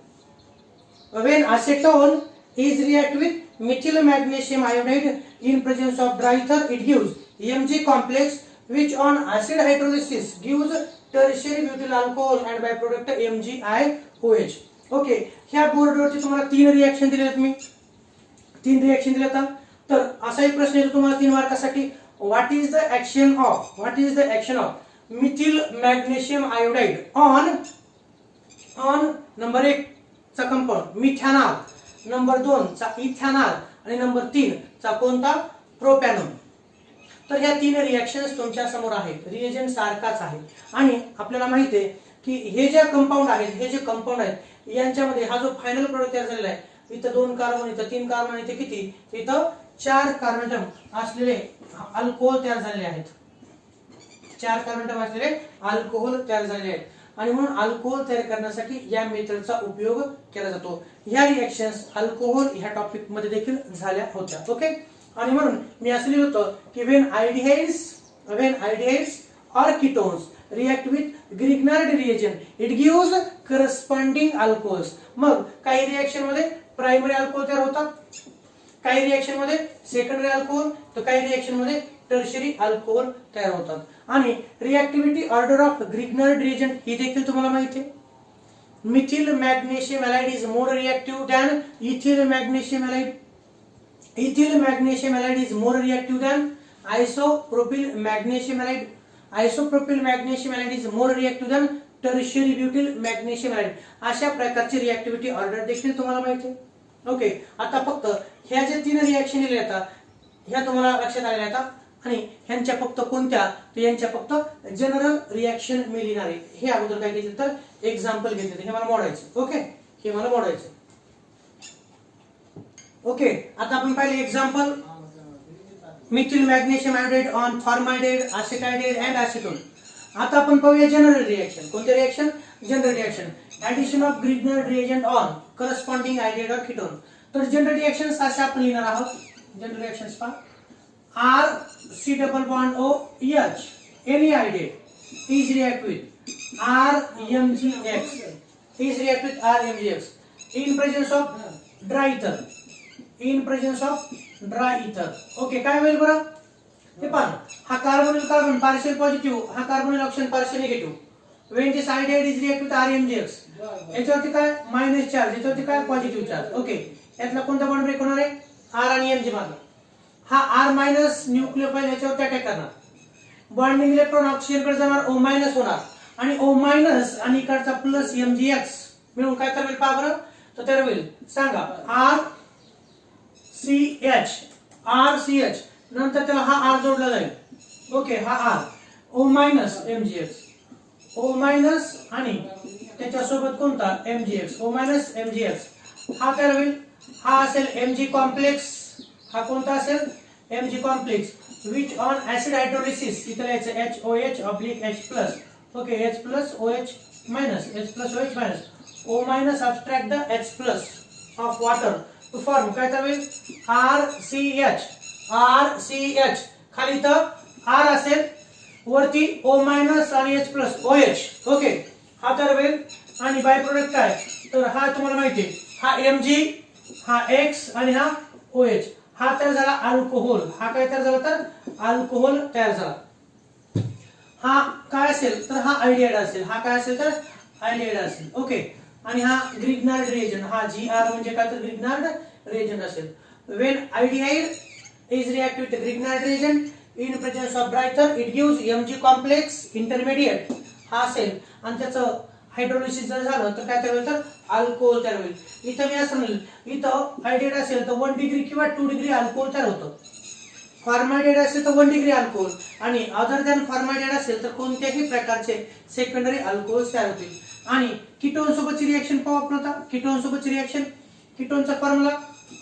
When acetone is react with methyl magnesium iodide in presence of dry ether, it gives Mg complex which on acid hydrolysis gives tertiary butyl alcohol and byproduct MgIOH. Okay, ह्या बोर्डवरती तुम्हाला 3 reaction दिलेत. मी 3 reaction दिलेत. तर असा एक प्रश्न येतो तुम्हाला 3 मार्कासाठी. What is the action of methyl magnesium iodide on number 1 चा कंपाऊंड मिथॅनॉल, नंबर 2 चा इथॅनॉल आणि नंबर 3 चा कोणता? प्रोपॅनॉल. तर ह्या 3 रिएक्शन्स तुमच्या समोर आहेत. रिएजंट सारखाच आहे आणि आपल्याला माहिती आहे की हे जे कंपाऊंड आहेत यांच्यामध्ये हा जो फायनल प्रोडक्ट तयार झालेला आहे, इथं 2 कार्बन, इथं 3 कार्बन, इथे किती? इथं 4 कार्बन असलेले अल्कोहोल तयार झालेले आहेत. 4 कार्बन असलेले अल्कोहोल तयार झालेले आहेत आणि म्हणून अल्कोहोल तयार करण्यासाठी या मेथडचा उपयोग केला जातो. ह्या रिएक्शन्स अल्कोहोल ह्या टॉपिक मध्ये देखील झाल्या होत्या. ओके, आणि म्हणून मी असं लिहिलं होतं की when aldehydes or ketones react with Grignard reagent it gives corresponding alcohols. मग काही रिएक्शन मध्ये प्रायमरी अल्कोहोल तयार होतात, काही रिएक्शन मध्ये सेकंडरी अल्कोहोल, तर काही रिएक्शन मध्ये टर्शियरी अल्कोहोल तयार होतात. आणि reactivity order of Grignard reagent ही देखील तुम्हाला माहिती आहे. Methyl magnesium halide is more reactive than ethyl magnesium halide. Ethyl magnesium halide is more reactive than isopropyl magnesium halide. Isopropyl magnesium halide is more reactive than tertiary butyl magnesium halide. अशा प्रकारची रिएक्टिव्हिटी order देखील तुम्हाला माहिती आहे. Okay, आता फक्त ह्या जे 3 रिएक्शन दिल्या येतात ह्या तुम्हाला लक्षात आलेल्या आहेत आणि ह्यांच्या फक्त कोणत्या? तर यांच्या फक्त जनरल रिएक्शन मी लिहिणार आहे. हे अगोदर काय घेतलं तर एक्झाम्पल घेतले, हे मला मोडायचं. ओके, हे मला मोडायचं. ओके, आता आपण पाहिले example methyl magnesium iodide on formaldehyde, acetaldehyde and acetone. आता आपण पाहूया जनरल रिएक्शन. कोणते reaction? General reaction. Addition of Grignard reagent on corresponding iodide और कीटोन. तर जनरल रिएक्शन्स असे आपण लिहिणार आहोत. जनरल रिएक्शन्स पहा. R C double bond O H any iodide is react with RMgX in presence of dry ether. Okay, काय होईल बरं? हे पहा, हा कार्बन पार्शियल पॉझिटिव्ह, हा carbonyl oxygen partial negative. when this iodide is react with RMgX, याच्यावरती काय? Minus charge, याच्यावरती काय? Positive charge. ओके, यातला कोणता बॉन्ड ब्रेक होणार आहे? R आणि Mg मधला. हा R मायनस न्यूक्लियोफाइल याच्यावर अटॅक करणार. बॉन्डिंग इलेक्ट्रॉन ऑक्सिजन कडे जाणार, O मायनस होणार आणि O मायनस आणि इकडचा प्लस Mgx मिळून काय तर होईल? पहा बरं, तर तर होईल सांगा RCH नंतर त्याला हा R जोडला जाईल. ओके, हा R O minus Mgx, O minus आणि त्याच्यासोबत कोणता? Mgx, O minus Mgx. हा काय होईल? हा असेल Mg कॉम्प्लेक्स. हा कोणता असेल? Mg complex which on acid hydrolysis इथे लिहायचं HOH oblique H+. Okay, H plus OH minus, H plus OH minus, O minus subtract the H+ of water to form काय तर होईल? RCH. खाली तर R असेल, वरती O मायनस आणि H+ OH. ओके, हा तर होईल आणि बाय प्रोडक्ट काय? तर हा तुम्हाला माहिती आहे, हा Mg, हा X आणि हा OH. हा तयार झाला अल्कोहोल. हा काय तयार झाला? तर अल्कोहोल तयार झाला. हा काय असेल? तर हा आयोडाइड असेल. हा काय असेल? तर आयोडाइड असेल. ओके, आणि हा ग्रिग्नार्ड रिएजंट, हा Gr म्हणजे काय? तर ग्रिग्नार्ड रिएजंट असेल. when aldehyde is react with Grignard reagent in presence of dry ether it gives Mg complex intermediate. हा असेल आणि त्याचं हायड्रोलिसिस जर झालं तर काय तयार होईल? तर अल्कोहोल तयार होईल. इथं मी असं म्हणेल, इथं आयोडाइड असेल तर 1 डिग्री किंवा 2 डिग्री अल्कोहोल तयार होतं. फॉर्माल्डिहाइड असेल तर 1 डिग्री अल्कोहोल आणि अदर दॅन फॉर्माल्डिहाइड असेल तर कोणत्याही प्रकारचे सेकंडरी अल्कोहोल तयार होतील. आणि कीटोन सोबतची रिएक्शन पाहू आपण आता. कीटोन सोबतची रिएक्शन, कीटोनचा formula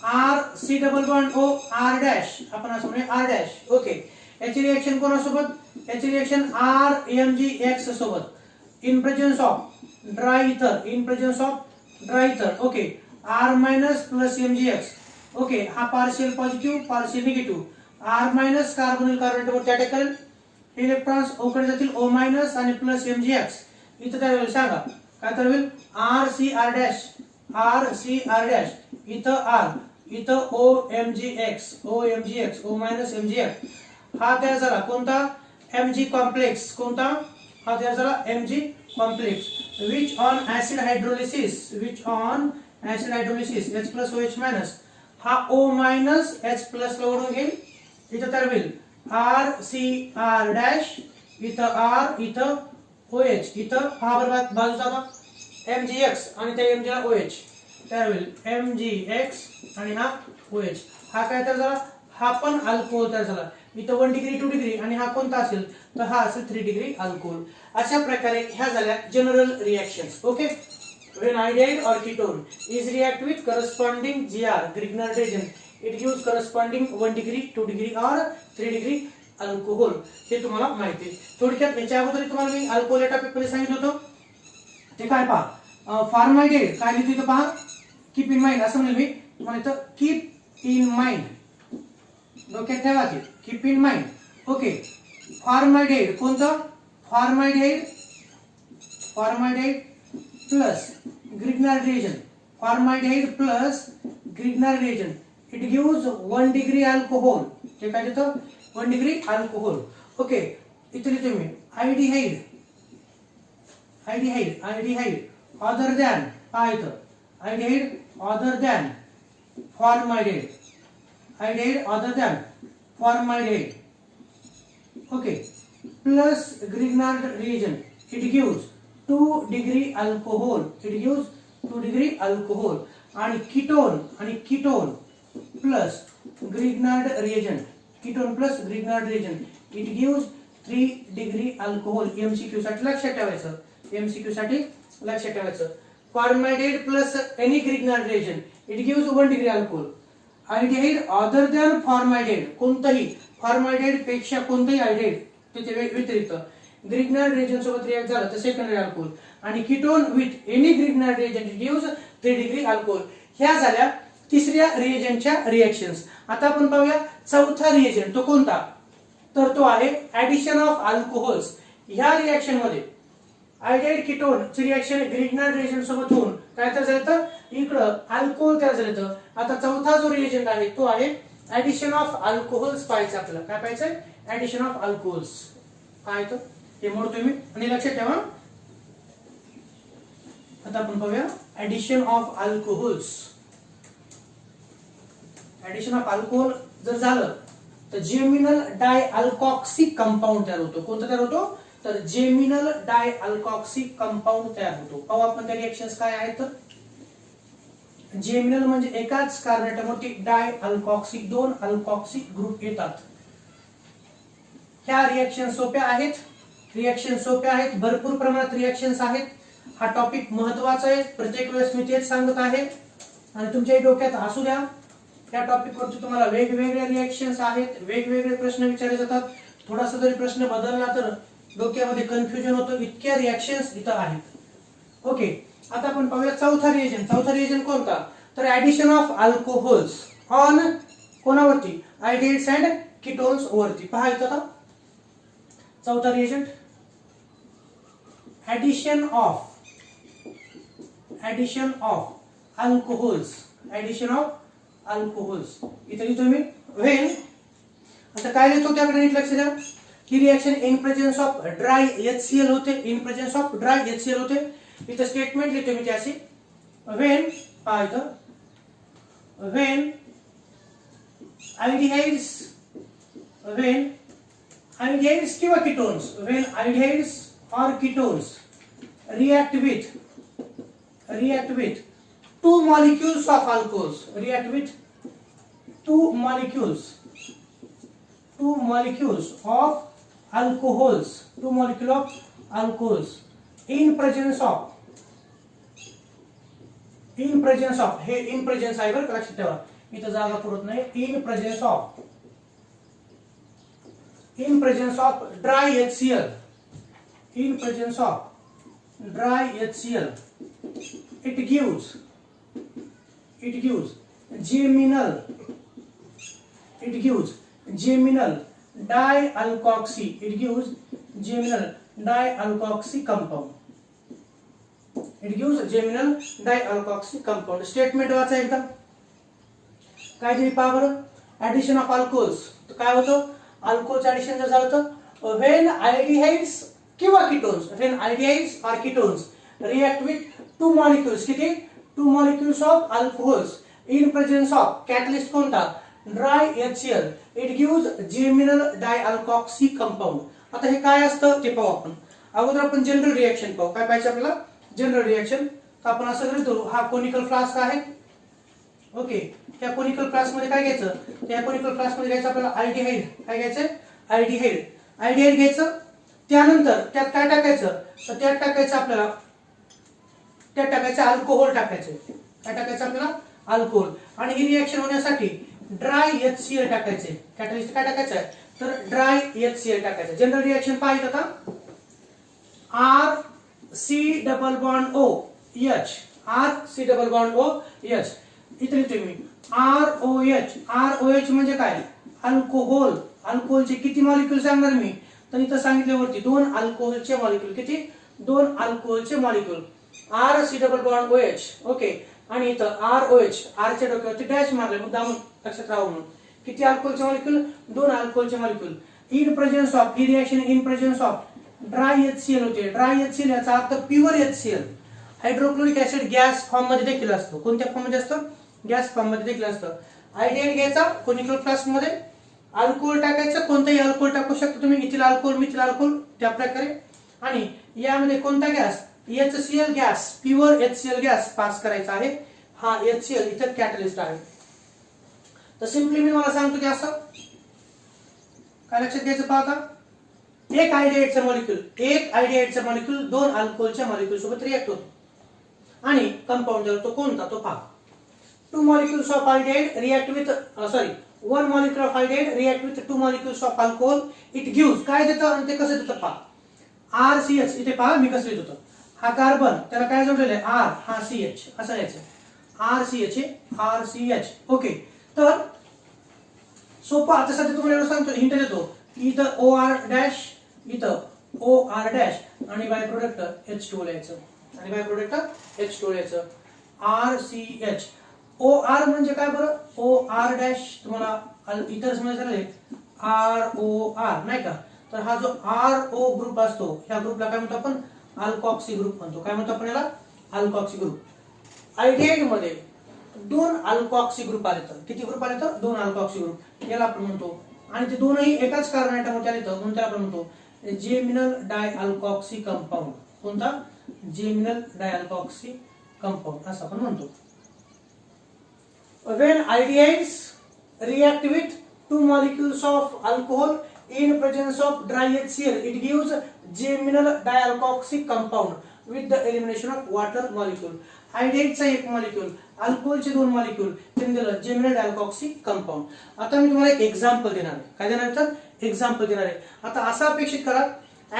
RC double bond O R' आपण असं म्हणूया R'. ओके, याची रिएक्शन कोणासोबत? याची रिएक्शन RMgX सोबत in presence of dry ether. Okay, R minus plus Mgx okay, हा partial positive partial negative R minus carbonyl carbonate वरती अटॅक करेल. इलेक्ट्रॉन्स ओ कडे जातील ओ मायनस आणि प्लस mgx. इथं काय होईल सांगा, काय तर होईल R C R dash R C R dash इथं आर इथं O mgx O minus mgx. हा तयार झाला कोणता mg कॉम्प्लेक्स. कोणता हा तयार झाला mg complex. Which on acid hydrolysis H plus OH minus हा O मायनस H प्लस ला ओढून घेईल. इथं तर होईल आर सी आर डॅश इथं आर इथं OH इथं हा बरोबर बाजूचा mgx आणि त्या mg ला OH तयार होईल mgx आणि हा OH. हा काय तयार झाला, हा पण अल्कोहोल तयार झाला. इथं 1 डिग्री 2 डिग्री आणि हा कोणता असेल तर हा असेल 3 डिग्री अल्कोहोल. अशा प्रकारे ह्या झाल्या general reactions. Okay, when iodide or ketone is react with corresponding Gr Grignard reagent, it gives corresponding 1 degree 2 degree or 3 degree alcohol. हे तुम्हाला माहिती आहे. थोडक्यात याच्या अगोदर तुम्हाला मी अल्कोहोल या टॉपिक मध्ये सांगितलं होतं ते काय पहा, फॉर्मॅल्डिहाइड काय लिहितो इथं पहा, कीप इन माइंड असं म्हणेल मी तुम्हाला इथं कीप इन माइंड डोक्यात ठेवा ते कीप इन माइंड. ओके, फॉर्मॅल्डिहाइड कोणतं फॉर्मॅल्डिहाइड plus Grignard reagent formaldehyde plus Grignard reagent, it gives 1 degree alcohol. ते काय देतं 1 degree alcohol. ओके, इथे लिहितो मी aldehyde other than काय इथं aldehyde other than formaldehyde okay plus Grignard reagent, it gives 2 degree alcohol. It gives 2 degree alcohol. आणि ketone plus Grignard reagent it gives 3 degree alcohol. MCQ साठी लक्षात ठेवायचं. Formaldehyde plus any Grignard reagent it gives 1 degree alcohol. Aldehyde other than formaldehyde कोणताही formaldehyde पेक्षा कोणताही aldehyde त्याच्या व्यतिरिक्त Grignard reagent सोबत रिएक्ट झाला तर सेकंडरी अल्कोहोल. आणि ketone with any Grignard reagent gives 3 degree alcohol. ह्या झाल्या तिसऱ्या रिएजंटच्या रिएक्शन्स. आता आपण पाहूया चौथा रिएजंट तो कोणता, तर तो आहे ऍडिशन ऑफ अल्कोहोल्स. ह्या रिएक्शन मध्ये आयोडाइड कीटोन ची रिएक्शन Grignard reagent सोबत होऊन काय तयार झालं तर इकडं अल्कोहोल तयार झालं. तर आता चौथा जो रिएजंट आहे तो आहे ऍडिशन ऑफ अल्कोहोल्स. पाहायचं आपल्याला काय पाहायचंय ऍडिशन ऑफ अल्कोहोल्स. काय तो हे मोडतोय मी आणि लक्षात ठेवा. आता आपण पाहूया addition of alcohols. Addition of alcohol जर झालं तर जेमिनल डाय अल्कॉक्सिक कंपाऊंड तयार होतो. कोणतं तयार होतो तर जेमिनल डाय अल्कॉक्सिक कंपाऊंड तयार होतो. पाहू आपण त्या रिएक्शन्स काय आहेत. तर जेमिनल म्हणजे एकाच कार्बोनेटमवरती डाय अल्कॉक्सिक 2 अल्कॉक्सिक ग्रुप येतात. ह्या रिएक्शन सोप्या आहेत. भरपूर प्रमाणात रिएक्शन्स आहेत. हा टॉपिक महत्त्वाचा आहे. प्रत्येक वेळेस मी तेच सांगत आहे आणि तुमच्या डोक्यात असू द्या. या टॉपिक वरती तुम्हाला वेगवेगळे रिएक्शन्स आहेत, वेगवेगळे प्रश्न विचारले जातात. थोडासा जरी प्रश्न बदलला तर डोक्यामध्ये कन्फ्युजन होतं. इतक्या रिएक्शन्स इथं आहेत. ओके, आता आपण पाहूया चौथा रिएजंट कोणता तर ऍडिशन ऑफ अल्कोहोल्स ऑन कोणावरती आयोडाइड्स अँड कीटोन्स वरती. पहा इथं आता चौथा रिएजंट ऍडिशन ऑफ अल्कोहोल्स. इथे लिहितो मी व्हेन. आता काय लिहितो त्याकडे नीट लक्ष द्या. ही reaction in presence of dry HCl होते. इथं स्टेटमेंट लिहितो मी त्याची व्हेन aldehydes किंवा ketones, when aldehydes or ketones react with 2 molecules of alcohols, two molecules of alcohols in presence of हे in presence आहे बरं का, लक्षात ठेवा इथं जागा पुरत नाही. in presence of dry HCl, it gives geminal, it gives geminal dialkoxy, it gives geminal dialkoxy compound, it gives geminal dialkoxy compound. Statement वाचा एकदा काय दिली पहा बरं. ऍडिशन ऑफ अल्कोहोल्स, तर काय होतं, अल्कोहोलचं ऍडिशन जर झालं तर व्हेन अल्डिहाइड्स किंवा ketones, when aldehydes or ketones react with two molecules, किती, two molecules of alcohols in presence of catalyst कोणता, dry HCl, it gives geminal dialkoxy compound. आता हे काय असतं ते पाहू आपण. अगोदर आपण जनरल रिएक्शन पाहू. काय पाहिजे आपल्याला, जनरल रिएक्शन. तर आपण असं करतो, हा कोनिकल फ्लास्क आहे. ओके, त्या कोनिकल फ्लास्क मध्ये काय घ्यायचं, त्या कोनिकल फ्लास्क मध्ये घ्यायचं आपल्याला अल्डिहाइड. काय घ्यायचं, अल्डिहाइड. अल्डिहाइड घ्यायचं. त्यानंतर त्यात काय टाकायचं, तर त्यात टाकायचं आपल्याला, त्यात टाकायचं अल्कोहोल टाकायचं. काय टाकायचं आपल्याला, अल्कोहोल. आणि ही रिएक्शन होण्यासाठी ड्राय HCl टाकायचे. कॅटलिस्ट काय टाकायचं आहे, तर ड्राय HCl टाकायचं. जनरल रिएक्शन पाहिजे का, RC double bond OH, RC double bond OH. इथे लिहितोय मी ROH म्हणजे काय, अल्कोहोल. अल्कोहोलचे किती मॉलिक्युल सांगणार मी, तर इथं सांगितल्यावरती दोन अल्कोहोलचे मॉलिक्युल. किती, दोन अल्कोहोलचे molecule. RC double bond OH. Okay, आणि इथं ROH, R च्या डोक्यावरती डॅश मारले मुद्दाम लक्षात राहू म्हणून. किती अल्कोहोलचे मॉलिक्युल, दोन अल्कोहोलचे molecule. In presence of, he reaction in presence of dry HCl होते. ड्राय HCl याचा अर्थ pure HCl. Hydrochloric acid gas form मध्ये देखील असतो. कोणत्या फॉर्म मध्ये असतं, गॅस फॉर्म मध्ये देखील असतं. आयडियल घ्यायचा कोनिकल फ्लास्क मध्ये, अल्कोहोल टाकायचं, कोणताही अल्कोहोल टाकू शकता तुम्ही, इथिल अल्कोहोल, मिथिल अल्कोहोल त्या प्रकारे. आणि यामध्ये कोणता gas, HCl gas, pure HCl gas pass करायचा आहे. हा HCl इथं कॅटलिस्ट आहे. तर सिंपली मी मला सांगतो की असं काय लक्षात घ्यायचं पाहता, एक अल्डिहाइडचा मॉलिक्युल, एक अल्डिहाइडचा मॉलिक्युल दोन अल्कोहोलच्या मॉलिक्युल सोबत रिएक्ट होतो आणि कंपाऊंड जो कोणता तो पहा. To molecules of aldehyde react with one molecule of aldehyde react with two molecules of alcohol, it gives काय देतं आणि ते कसं देतं पहा. RCH, इथे पहा मी कसं लिहित होतो, हा कार्बन त्याला काय जोडलेलं आहे, R, हा CH, असं लिहायचं. RCH, RCH. ओके, तर सोपं. आता सध्या तुम्हाला एवढं सांगतो, हिंट देतो, इथं OR डॅश, इथं OR डॅश आणि बाय प्रोडक्ट H2O लिहायचं, आणि बाय प्रोडक्ट H2O लिहायचं. RCH. OR म्हणजे काय बरं, OR डॅश तुम्हाला इतर समजले ROR नाही का. तर हा जो RO ग्रुप असतो, ह्या ग्रुपला काय म्हणतो आपण, अल्कॉक्सी ग्रुप म्हणतो. काय म्हणतो आपण याला, अल्कॉक्सी ग्रुप. अल्डिहाइड मध्ये दोन अल्कॉक्सी ग्रुप आले, तर किती ग्रुप आले, तर दोन अल्कॉक्सी ग्रुप, याला आपण म्हणतो. आणि ते दोनही एकाच कार्बोनेटमध्ये आले तर म्हणून त्याला आपण म्हणतो जेमिनल डायअल्कॉक्सी कंपाऊंड. कोणता, जेमिनल डायअल्कॉक्सी कंपाऊंड असं आपण म्हणतो. When aldehydes react with two molecules of alcohol in presence of dry HCl, it gives geminal dialkoxy compound with the elimination of water molecule. Aldehydeचा एक मॉलिक्यूल, अल्कोहोलचे दोन molecule, त्यांनी दिलं geminal dialkoxy compound. आता मी तुम्हाला एक एक्झाम्पल देणार आहे. काय देणार आहे, तर एक्झाम्पल देणार आहे. आता असं अपेक्षित करा,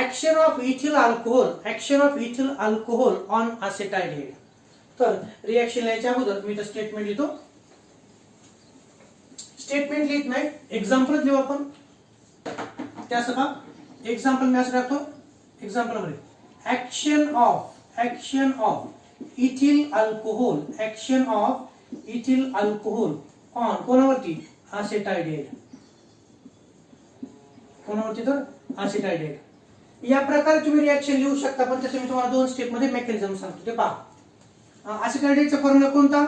action of ethyl alcohol, action of ethyl alcohol on acetaldehyde. तर रिएक्शन लिहायच्या अगोदर मी तर स्टेटमेंट लिहितो. स्टेटमेंट लिहित नाही, एक्झाम्पल लिहू आपण. त्यासह एक्झाम्पल मी असं टाकतो, एक्झाम्पल मध्ये action of ethyl alcohol, action of ethyl alcohol on कोणावरती, असेटाल्डिहाइड. कोणावरती, तर असेटाल्डिहाइड. या प्रकारे तुम्ही रिएक्शन लिहू शकता, पण त्याचे मी तुम्हाला दोन स्टेप मध्ये मेकॅनिझम सांगतो, ते पहा. असेटाल्डिहाइडचा फॉर्म्युला कोणता,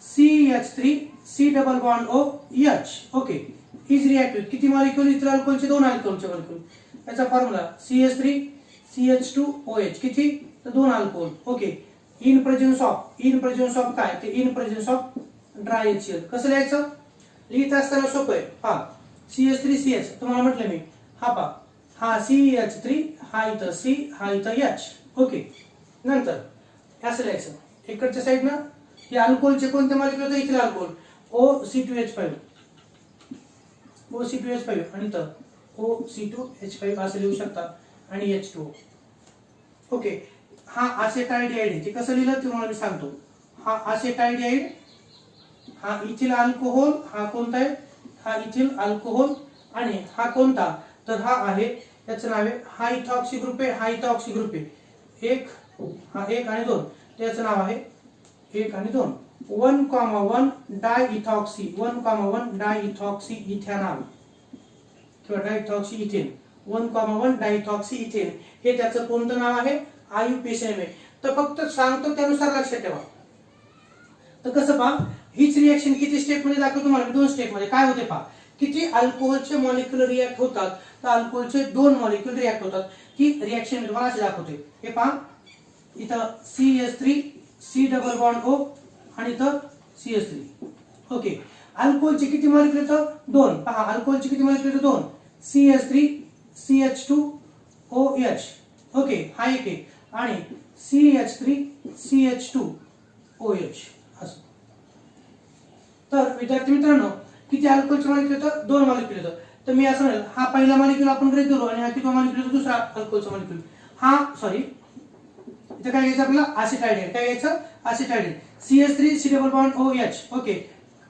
CH3 C double bond OH. Okay, is react with किती मॉलिक्युल, इथर अल्कोहोलचे दोन अल्कोहोलचे मॉलिक्युल. याचा फॉर्म्युला CH3 CH2OH, किती, तर दोन alcohol. Okay, in presence of काय, ते in presence of dry HCl. कसं लिहायचं, लिहित असताना सोपं आहे. पहा, CH3 CH तुम्हाला म्हटलं मी, हा पहा, हा CH3, हा इथं C, हा इथं H. ओके, नंतर असं लिहायचं. इकडच्या साईडनं हे अल्कोहोलचे कोणते मॉलिक्युल होते, इथले अल्कोहोल OC2H5, OC2H5 आणि तर OC2H5 असं लिहू शकता, आणि H2O. ओके, हा असेटाल्डिहाइड आहे. ते कसं लिहिलं ते तुम्हाला मी सांगतो. हा असेटाल्डिहाइड हा इथिल अल्कोहोल, हा कोणता आहे, हा इथिल अल्कोहोल, आणि हा कोणता, तर हा आहे, त्याचं नाव आहे, हा इथॉक्सी ग्रुप आहे, हा इथॉक्सी ग्रुप आहे, एक, हा 1 आणि 2, त्याचं नाव आहे 1 आणि 2, 1,1 डायइथॉक्सी, 1,1 डायइथॉक्सी इथेनॉल किंवा डायइथॉक्सी इथेन, 1,1 डायइथॉक्सी इथेन, हे त्याचं कोणतं नाव आहे, IUPACM आहे. तर फक्त सांगतो त्यानुसार लक्षात ठेवा. तर कसं पहा, हीच रिएक्शन किती स्टेप मध्ये दाखवतो तुम्हाला, 2 स्टेप मध्ये. काय होते पहा, किती अल्कोहोलचे मॉलिक्युल रिॲक्ट होतात, तर अल्कोहोलचे 2 मॉलिक्युल रिॲक्ट होतात. ही रिएक्शन मी तुम्हाला अशी दाखवते. हे पहा, इथं CH3 C double bond O आणि इथं CH3. ओके, अल्कोहोलचे किती मॉलिक्युल येतं, 2. पहा, अल्कोहोलचे किती मॉलिक्युल येतं, 2. CH3 CH2OH. ओके, हा एक आहे, आणि CH3 CH2OH असं. तर विद्यार्थी मित्रांनो, किती अल्कोहोलचे मॉलिक्युल येतं, 2 मॉलिक्युल येतं. तर मी असं म्हणेल, हा पहिला मॉलिक्युल आपण गृहीत धरू, आणि हा किती मॉलिक्युल येतो, दुसरा अल्कोहोलचा मॉलिक्युल. हा सॉरी, इथं काय घ्यायचं आपल्याला, असिटाइड. काय घ्यायचं, असिटाइड. CH3 C double bond OH. Okay,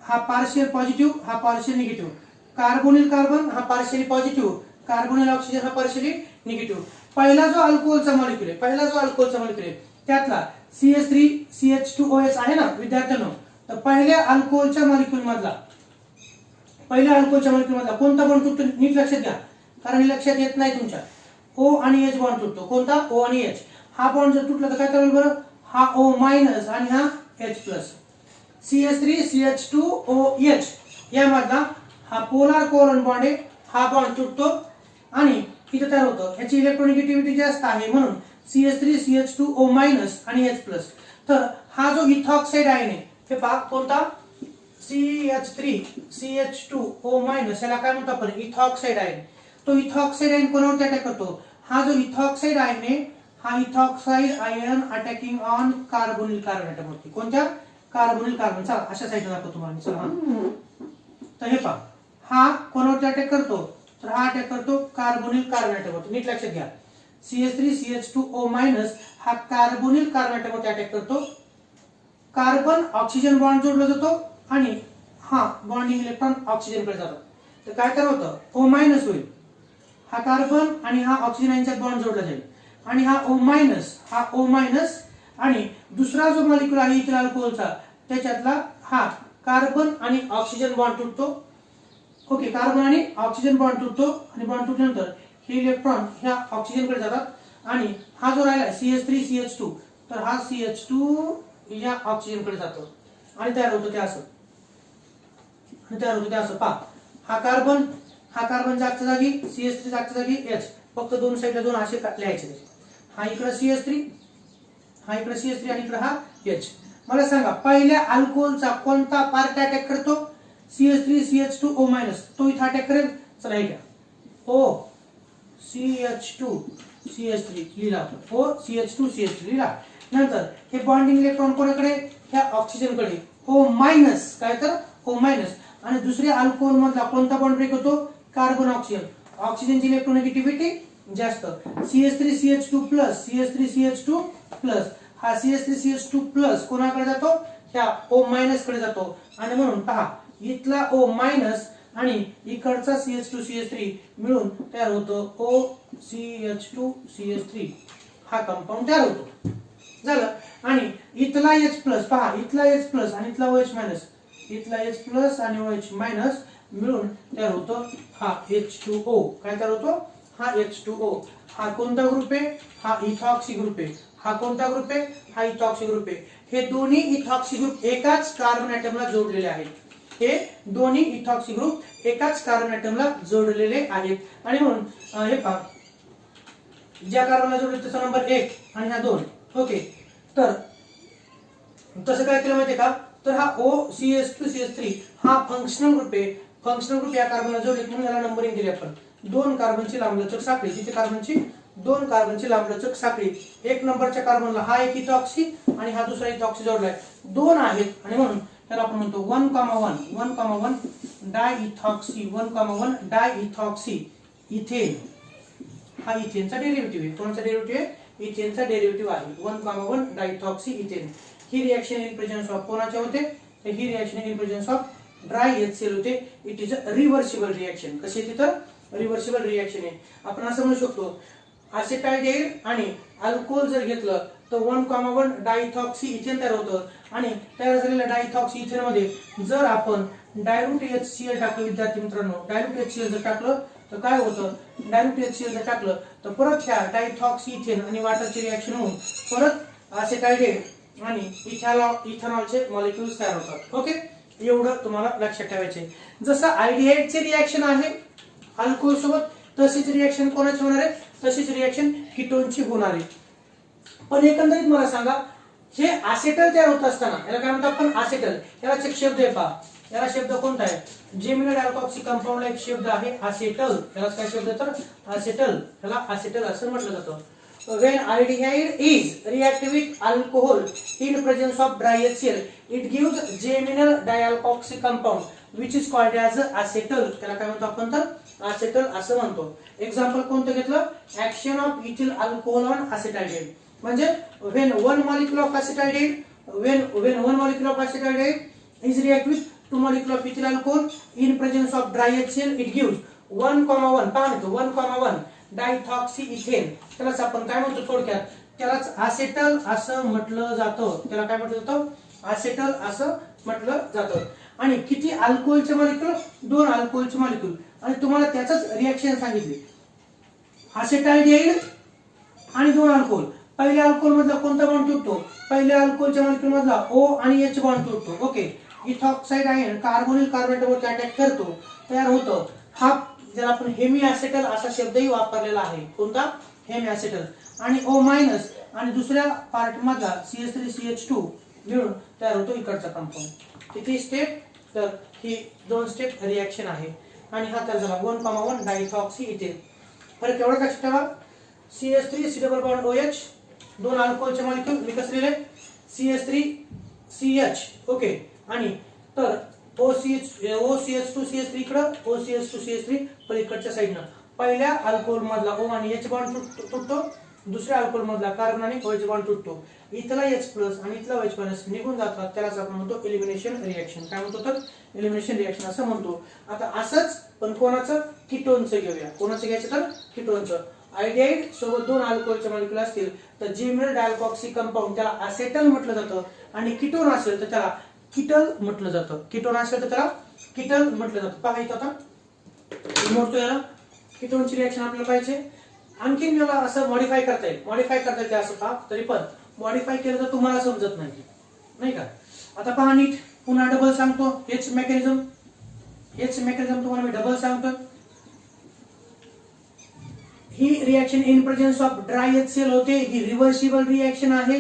हा पार्शियल पॉझिटिव्ह, हा पार्शियल निगेटिव्ह. कार्बोनिल कार्बन, हा पार्शियली पॉझिटिव्ह. कार्बोनिल ऑक्सिजन, हा पार्शियली निगेटिव्ह. पहिला जो अल्कोहोलचा मॉलिक्युल आहे, पहिला जो अल्कोहोलचा मॉलिक्युल आहे, त्यातला CH3 CH2OH आहे ना विद्यार्थ्यांनो, तर पहिल्या अल्कोहोलच्या मॉलिक्युल मधला, कोणता बॉन्ड तुटतो, नीट लक्षात घ्या, कारण हे लक्षात येत नाही तुमच्या. O आणि H बॉन्ड तुटतो. कोणता, O आणि H. हा बॉन्ड जर तुटला तर काय करायला बरं, हा O मायनस आणि हा H प्लस. CH3 CH2OH यामधला हा पोलार कोव्हलंट बॉन्ड आहे, हा बॉन्ड तुटतो आणि इथे तयार होतं. ह्याची इलेक्ट्रोनेगेटिव्हिटी जास्त आहे म्हणून CH3 CH2O मायनस आणि H प्लस. तर हा जो इथॉक्साइड आयन आहे, हे पहा कोणता, CH3 CH2O मायनस, याला काय म्हणतो आपण, इथॉक्साइड आयन. तो इथॉक्साइड आयन कोणावर अटॅक करतो, हा जो इथॉक्साइड आयन आहे, हा ethoxide ion attacking on carbonyl carbon attack होती. कोणत्या, कार्बोनिल कार्बन. चला अशा साईडला दाखवतो तुम्हाला. चला, तर हे पहा, हा कोणावर अटॅक करतो, तर हा अटॅक करतो कार्बोनिल कार्बन अटॅक होतो. नीट लक्षात घ्या, CH3 CH2O मायनस हा कार्बोनिल कार्बन अटॅक होतो, अटॅक करतो. कार्बन ऑक्सिजन बॉन्ड जोडला जातो आणि हा बॉन्डिंग इलेक्ट्रॉन ऑक्सिजन कडे जातात. तर काय तर होतं, O मायनस होईल. हा कार्बन आणि हा ऑक्सिजन यांच्यात बॉन्ड जोडला जाईल, आणि हा O मायनस, हा O मायनस, आणि दुसरा जो मॉलिक्युल आहे इथला अल्कोहोलचा, त्याच्यातला हा कार्बन आणि ऑक्सिजन बॉन्ड तुटतो. ओके, कार्बन आणि ऑक्सिजन बॉन्ड तुटतो, आणि बॉन्ड तुटल्यानंतर हे इलेक्ट्रॉन ह्या ऑक्सिजन कडे जातात, आणि हा जो राहिला CH3 CH2, तर हा CH2 या ऑक्सिजन कडे जातो, आणि तयार होतं ते असं, पहा, हा कार्बन जागच्या जागी, CH3 जागच्या जागी H, फक्त दोन साईडला 2 असे लिहायचे. हा इकडे CH3, हा इकडे CH3, आणि इकडे हा H. मला सांगा, पहिल्या अल्कोहोलचा कोणता पार्ट अटॅक करतो, CH3 CH2O मायनस, तो इथे अटॅक करेल. चला हे घ्या, O CH2 CH3 लिहिला, O CH2 CH3 लिहिला. नंतर हे बॉन्डिंग इलेक्ट्रॉन कोणाकडे, ह्या ऑक्सिजन कडे, O मायनस. काय तर O मायनस, आणि दुसऱ्या अल्कोहोल मधला कोणता बॉन्ड ब्रेक होतो, कार्बन ऑक्सिजन. ऑक्सिजनची इलेक्ट्रोनेगेटिव्हिटी जास्त. CH3 CH2 plus, CH3 CH2 plus, हा CH3 CH2 प्लस कोणाकडे जातो, ह्या O मायनस कडे जातो, आणि म्हणून पहा, इथला O मायनस आणि इकडचा CH2 CH3 मिळून तयार होतो OCH2 CH3, हा कंपाऊंड तयार होतो. झालं. आणि इथला H प्लस, पहा इथला H प्लस आणि इथला OH मायनस, इथला H प्लस आणि OH मायनस मिळून तयार होतो हा H2O. काय तयार होतो, हा H2O. हा कोणता ग्रुप आहे, हा इथॉक्सी ग्रुप आहे. हा कोणता ग्रुप आहे, हा इथॉक्सी ग्रुप आहे. हे दोन्ही इथॉक्सी ग्रुप एकाच कार्बन ॲटमला जोडलेले आहेत. हे दोन्ही इथॉक्सी ग्रुप एकाच कार्बन ॲटमला जोडलेले आहेत, आणि म्हणून हे पहा, ज्या कार्बनला जोडले त्याचा नंबर 1 आणि हा 2. ओके, तर तसं काय केलं माहितीये का, तर हा OCH2 CH3 हा फंक्शनल ग्रुप आहे. फंक्शनल ग्रुप या कार्बनला जोडले म्हणून याला नंबरिंग दिली आपण. 2 कार्बनची लांबलचक साखळी, तिथे कार्बनची 2 कार्बनची लांबलचक साखळी. 1 नंबरच्या कार्बनला हा एक इथॉक्सी आणि हा दुसरा इथॉक्सी जोडलाय, 2 आहेत, आणि म्हणून त्याला आपण म्हणतो 1,1 डायइथॉक्सी, 1,1 डायइथॉक्सी इथेन. हा इथेनचा डेरिव्हेटिव्ह आहे. कोणचा डेरिव्हेटिव्ह आहे, इथेनचा डेरिव्हेटिव्ह आहे. 1,1 डायइथॉक्सी इथेन. ही रिएक्शन इन प्रेझेन्स ऑफ कोणाच्या होते, तर ही reaction in presence of dry HCl होते. It is a reversible reaction. कशी आहे तिथं रिव्हर्सिबल रिएक्शन आहे. आपण असं म्हणू शकतो असेटाल्डिहाइड आणि अल्कोहोल जर घेतलं तर 1,1 डायइथॉक्सी इथेन तयार होतं आणि तयार झालेल्या डायइथॉक्सी इथेन मध्ये जर आपण डायल्यूट HCl टाकलं विद्यार्थी मित्रांनो, डायल्यूट HCl जर टाकलं तर काय होतं, डायल्यूट HCl जर टाकलं तर परत ह्या डायइथॉक्सी इथेन आणि वॉटरची रिएक्शन होऊन परत असेटाल्डिहाइड आणि इथेनॉलचे मॉलिक्युल्स तयार होतात. ओके, एवढं तुम्हाला लक्षात ठेवायचे. जसं अल्डिहाइडचे रिएक्शन आहे अल्कोहोल सोबत तशीच रिएक्शन कोणाची होणार आहे, तशीच रिएक्शन कीटोनची होणार आहे. पण एकंदरीत मला सांगा हे असेटल तयार होत असताना याला काय म्हणतो आपण असेटल. याला एक शब्द आहे पहा, याला शब्द कोणता आहे, जेमिनल अल्कोक्सी कंपाऊंडला एक शब्द आहे असेटल. याला काय शब्द तर असेटल, याला असेटल असं म्हटलं जातं. When aldehyde is reactive with alcohol in presence of dry HCl, it gives geminal dialkoxy compound which is called as acetal. त्याला काय म्हणतो आपण तर acetal असं म्हणतो. एक्झाम्पल कोणतं घेतलं, action of ethyl alcohol on acetaldehyde. म्हणजे when one molecule of acetaldehyde when one molecule of acetaldehyde is react with two molecule of ethyl alcohol in presence of dry HCl, it gives 1,1 पहा ना 1,1 डायथॉक्सी ethane. त्यालाच आपण काय म्हणतो थोडक्यात, त्यालाच असेटल असं म्हटलं जातं. त्याला काय म्हटलं जातं, असेटल असं म्हटलं जातं. आणि किती अल्कोहोलचे मॉलिक्युल, 2 अल्कोहोलचे मॉलिक्युल. आणि तुम्हाला त्याचंच रिएक्शन सांगितली, असेटाल्डिहाइड आणि 2 अल्कोहोल. पहिल्या अल्कोहोल मधला कोणता बॉन्ड तुटतो, पहिल्या अल्कोहोलच्या मॉलिक्युल मधला O आणि H बॉन्ड तुटतो. ओके, इथॉक्साइड आयन कार्बोनिल कार्बोनेटवर अटॅक करतो, तयार होतो. हा ज्याला आपण हेमी ॲसेटल असा शब्दही वापरलेला आहे. कोणता, हेमी ॲसेटल. आणि O मायनस आणि दुसऱ्या पार्ट मधला CH3CH2 मिळून तयार होतो इकडचा कंपाऊंड. किती स्टेप, तर ही 2 स्टेप रिएक्शन आहे. आणि हा तयार झाला 1,1 डायइथॉक्सी इथेन. फरक एवढा लक्षात ठेवा, CH3 C double bond OH 2 अल्कोहोलचे मॉलिक्युल मी कसं लिहिले CH3CH. ओके, आणि तर OCH2 CH3 इकडं OCH2 CH3 पलीकडच्या साईडनं. पहिल्या अल्कोहोल मधला O आणि H बॉन्ड तुटतो, दुसऱ्या अल्कोहोल मधला कार्बन आणि OH बॉन्ड तुटतो. इथला H प्लस आणि इथला OH मायनस निघून जातात. त्यालाच आपण म्हणतो एलिमिनेशन रिएक्शन. काय म्हणतो तर एलिमिनेशन रिएक्शन असं म्हणतो. आता असंच पण कोणाचं, कीटोनचं घेऊया. कोणाचं घ्यायचं तर कीटोनचं. अल्डिहाइड सोबत 2 अल्कोहोलचे मॉलिक्युल असतील तर जेमिनल डायल्कॉक्सी कंपाऊंड त्याला असेटल म्हटलं जातं. आणि कीटोन असेल तर त्याला कीटल म्हटलं जातं. कीटोन असेल तर त्याला कीटल म्हटलं जातं. पहा इथं आता मोडतो याला. कीटोनची रिएक्शन आपल्याला पाहिजे. आणखीन याला असं मॉडिफाय करता येईल असं पहा. तरी पण मॉडिफाय केलं तर तुम्हाला समजत नाही का. आता पहा नीट, पुन्हा डबल सांगतो. हेच मेकॅनिझम तुम्हाला मी डबल सांगतो. ही reaction in presence of dry HCl होते. ही रिव्हर्सिबल रिएक्शन आहे.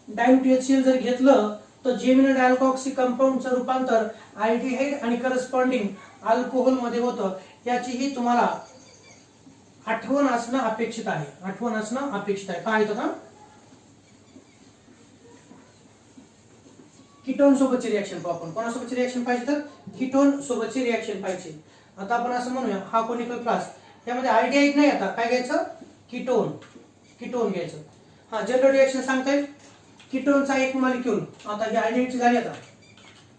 डायल्यूट HCl जर घेतलं तर जेमिनल डायल्कॉक्सी कंपाऊंडचं रूपांतर अल्डिहाइड आणि करस्पॉन्डिंग अल्कोहोल मध्ये होतं. याचीही तुम्हाला आठवण असणं अपेक्षित आहे. काय येतं का, कीटोन सोबतची रिएक्शन पाहू आपण. कोणासोबतची रिएक्शन पाहिजे तर कीटोन सोबतची रिएक्शन पाहिजे. आता आपण असं म्हणूया हा कोनिकल क्लास, यामध्ये अल्डिहाइड नाही, आता काय घ्यायचं, कीटोन घ्यायचं. हा जनरल रिएक्शन सांगता येईल. कीटोनचा एक मॉलिक्यूल, आता ही अल्डिहाइडची झाली. आता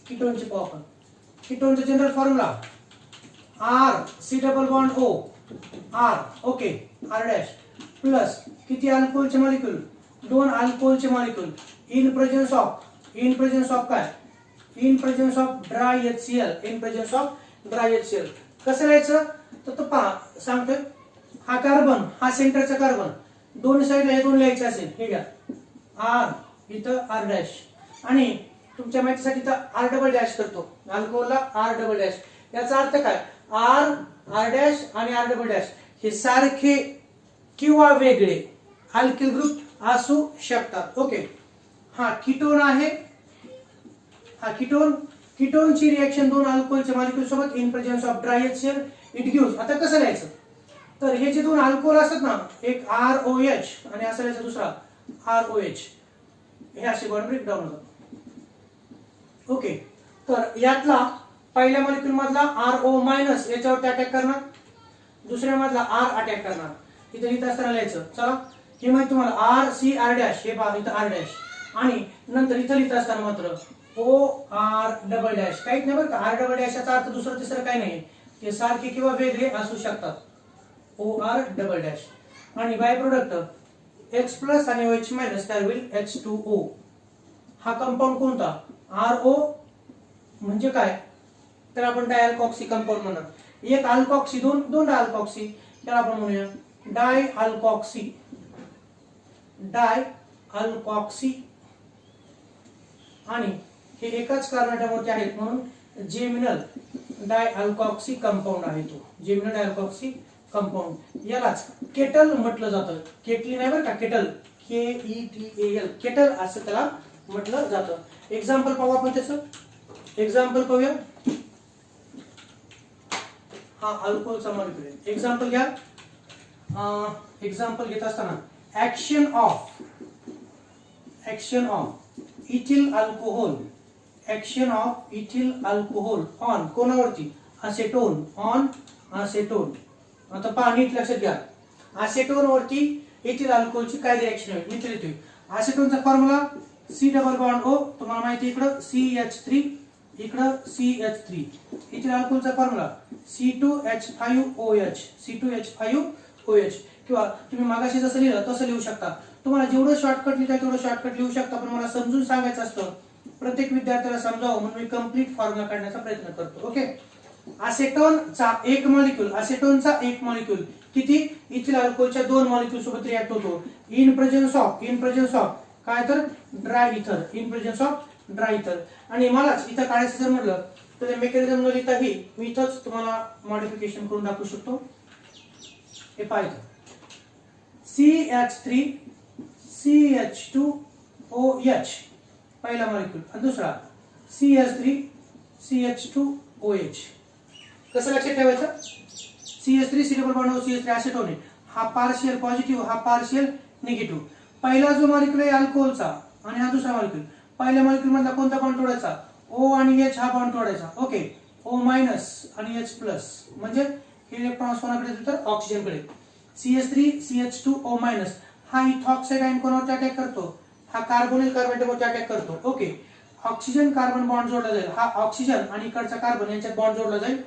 कीटोनची पाहू आपण. कीटोनचा general formula R C double bond O R. Okay, R dash plus किती अल्कोहोलचे मॉलिक्यूल, 2 अल्कोहोलचे मॉलिक्यूल इन प्रेझेन्स ऑफ काय, in presence of dry HCl. कसं लिहायचं तर पहा सांगतोय. हा कार्बन, हा सेंटरचा कार्बन, दोन्ही साईडला हे 2 लिहायचे असेल. हे घ्या R, इथं R डॅश, आणि तुमच्या माहितीसाठी इथं R डबल डॅश करतो. अल्कोहोलला R डबल डॅश. याचा अर्थ काय, R डॅश आणि R डबल डॅश हे सारखे किंवा वेगळे अल्किल ग्रुप असू शकतात. ओके, हा कीटोन आहे. हा कीटोनची रिएक्शन 2 अल्कोहोलच्या मॉलिक्यूल सोबत in presence of dry HCl it gives. आता कसं लिहायचं तर हे जे 2 अल्कोहोल असतात ना, एक ROH आणि असा लिहायचा दुसरा ROH, हे असे बॉन्ड ब्रेक डाऊन होतात. ओके, तर यातला पहिल्या मॉलिक्यूल मधला RO मायनस याच्यावर अटॅक करणार, दुसऱ्या मधला R अटॅक करणार. इथं लिहित असताना लिहायचं. चला हे माहिती तुम्हाला RCR डॅश, हे पहा इथं R डॅश, आणि नंतर इथं लिहित असताना मात्र OR डबल डॅश काहीच नाही बरं का. R डबल डॅश याचा अर्थ दुसरं तिसरं काही नाही, ते सारखे किंवा वेगळे असू शकतात. OR double dash. आणि बाय प्रोडक्ट X प्लस आणि OH मायनस तयार होईल H2O. हा कंपाऊंड कोणता? RO म्हणजे काय, तर आपण डायअल्कॉक्सी कंपाऊंड म्हणणार. एक अल्कॉक्सी, दोन डायअल्कॉक्सी, त्याला आपण म्हणूया डायअल्कॉक्सी. डायअल्कॉक्सी. आणि हे एकाच कार्बोनेटवरती आहेत म्हणून जेमिनल डायअल्कॉक्सी कंपाऊंड आहे तो. Geminal dialkoxy compound. यालाच केटल म्हटलं जातं. केटली नाही बरं का, केटल. KETAL. केटल असं त्याला म्हटलं जातं. एक्झाम्पल पाहू आपण त्याचं. एक्झाम्पल पाहूया. हा अल्कोहोलचा मॉलिक्यूल आहे. एक्झाम्पल घ्या. एक्झाम्पल घेत असताना action of ethyl alcohol. Action of ethyl alcohol on कोणावरती? असेटोन. ऑन असेटोन. आता पहा नीट लक्षात घ्या. असेटोन वरती इथिल अल्कोहोलची काय रिएक्शन होईल मी लिहितोय. असेटोनचा formula C double bond O. तुम्हाला माहिती इकडं CH3, इकडं CH3. इथिल अल्कोहोलचा फॉर्म्युला C2H5OH. C2H5OH. किंवा तुम्ही मागाशी जसं लिहिलं तसं लिहू शकता. तुम्हाला जेवढं शॉर्टकट लिहिता तेवढं शॉर्टकट लिहू शकता, पण मला समजून सांगायचं असतं, प्रत्येक विद्यार्थ्याला समजावं म्हणून मी कंप्लीट फॉर्म्युला काढण्याचा प्रयत्न करतो. ओके. असेटोनचा एक मॉलिक्यूल किती इथिल अल्कोहोलच्या 2 मॉलिक्यूल सोबत रिएक्ट होतो इन प्रेझेन्स ऑफ काय तर ड्राय इथर. इन प्रेझेन्स ऑफ ड्राय इथर. आणि मलाच इथं काढायचं जर म्हटलं तर मेकॅनिझम न लिहिताही मी इथंच तुम्हाला मॉडिफिकेशन करून दाखवू शकतो. हे पाहिजे CH3 CH2OH पहिला मॉलिक्यूल आणि दुसरा CH3 CH2OH. कसं लक्षात ठेवायचं? CH3 C double bond O CH3 असेटोन आहे. हा पार्शियल पॉझिटिव्ह, हा पार्शियल निगेटिव्ह. पहिला जो मॉलिक्यूल आहे अल्कोहोलचा आणि हा दुसरा मॉलिक्यूल. पहिल्या मॉलिक्यूल मधला कोणता बॉन्ड तोडायचा? O आणि H हा बॉन्ड तोडायचा. ओके. O मायनस आणि H प्लस म्हणजे हे इलेक्ट्रॉन्स कोणाकडे तर ऑक्सिजनकडे. CH3 CH2O मायनस हा इथॉक्साइड आयन कोणावर अटॅक करतो? हा कार्बोनिल कार्बोनेटवर अटॅक करतो. ओके. ऑक्सिजन कार्बन बॉन्ड जोडला जाईल. हा ऑक्सिजन आणि इकडचा कार्बन यांच्यात बॉन्ड जोडला जाईल.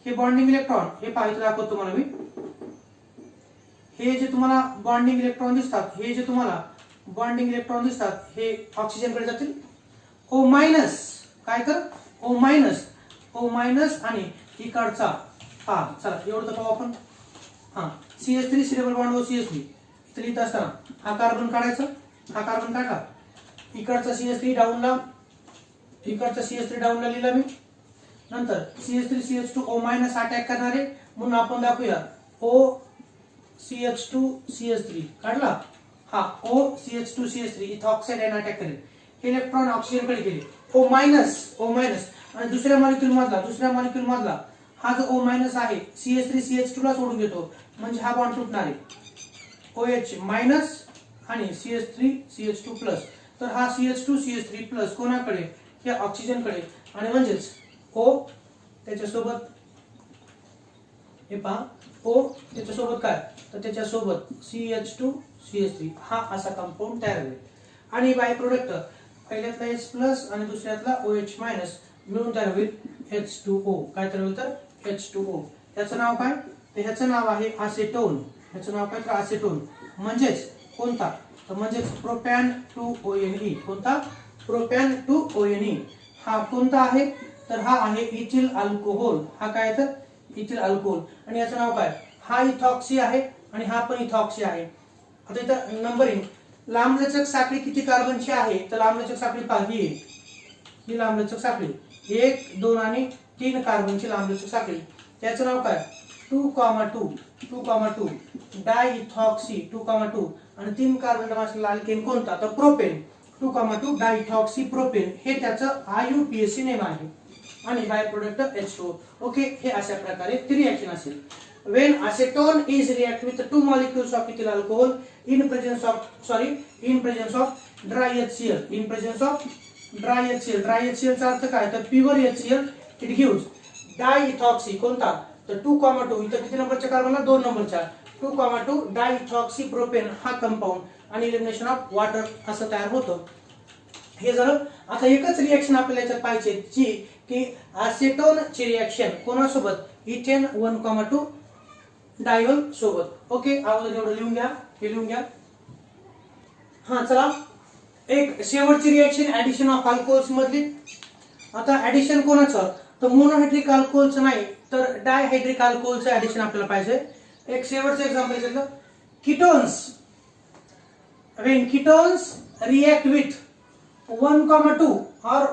हे बॉन्डिंग इलेक्ट्रॉन हे पाहिजे दाखवतो तुम्हाला मी. हे जे तुम्हाला बॉन्डिंग इलेक्ट्रॉन दिसतात, हे ऑक्सिजनकडे जातील. O मायनस काय कर? O मायनस आणि इकडचा हा चला एवढं तर पाहू आपण. हा CH3 C double bond O CH3 इथे लिहित असताना हा कार्बन काढायचा. हा कार्बन काढला. इकडचा CH3 डाऊनला लिहिला मी. नंतर CH3 CH2O मायनस अटॅक करणारे म्हणून आपण दाखवूया O CH2 CH3 काढला. हा O CH2 CH3 इथं ऑक्साइड आयन अटॅक करेल. इलेक्ट्रॉन ऑक्सिजनकडे गेले. O मायनस आणि दुसऱ्या मॉलिक्यूल मधला हा जो O मायनस आहे CH3 CH2 ला सोडून घेतो म्हणजे हा बॉन्ड तुटणार आहे. OH मायनस आणि CH3 CH2 प्लस. तर हा CH2 CH3 प्लस कोणाकडे? या ऑक्सिजनकडे. आणि म्हणजेच O त्याच्यासोबत हे पहा O त्याच्यासोबत काय तर त्याच्यासोबत CH2 CH3 हा असा कंपाऊंड तयार होईल. आणि बाय प्रोडक्ट पहिल्यातला H प्लस आणि दुसऱ्यातला OH मायनस मिळून तयार होईल H2O. काय तयार होईल तर H2O. याचं नाव काय? तर ह्याचं नाव आहे असेटोन. ह्याचं नाव काय तर असेटोन. म्हणजेच कोणता? तर म्हणजेच प्रोपॅन 2ONE. कोणता? Propane 2ONE. हा कोणता आहे तर हा आहे इथिल अल्कोहोल. हा काय तर इथिल अल्कोहोल. आणि याचं नाव काय? हा इथॉक्सी आहे आणि हा पण इथॉक्सी आहे. आता इथं नंबरिंग लांबलचक साखळी किती कार्बनची आहे तर लांबलचक साखळी पाहिली. ही लांबलचक साखळी 1 2 आणि 3 कार्बनची लांबलचक साखळी. त्याचं नाव काय? 2,2 डायइथॉक्सी 2,2 आणि 3 कार्बन असलेला अल्केन कोणता तर प्रोपेन. 2,2 डायइथॉक्सी प्रोपेन हे त्याचं IUPAC नेम आहे. आणि बाय प्रोडक्ट H2O. ओके. हे अशा प्रकारे ती रिएक्शन असेल. When acetone is react with 2 molecules of ethyl alcohol in presence of dry HCl. In presence of dry HCl. Dry HCl चा अर्थ काय तर प्युअर HCl. It gives डायइथॉक्सी कोणता तर 2,2 इथं किती नंबरच्या कार्बनला 2 नंबरच्या 2,2 डायइथॉक्सी प्रोपेन हा कंपाऊंड आणि एलिमिनेशन ऑफ वॉटर असं तयार होतं. हे झालं. आता एकच रिएक्शन आपल्याला याच्यात पाहिजे जी की ॲसेटोन ची रिएक्शन कोणासोबत इथेन 1,2 डायोल सोबत. ओके, अगोदर एवढं लिहून घ्या, हे लिहून घ्या. हा चला, एक शेवटची रिएक्शन ऍडिशन ऑफ अल्कोहोल्स मधली. आता ऍडिशन कोणाचं, तर मोनोहायड्रिक अल्कोहोलचं नाही तर डायहायड्रिक अल्कोहोलचं ऍडिशन आपल्याला पाहिजे. एक शेवटचं एक्झाम्पल घेतलं, ketones. When ketones react with 1,2 or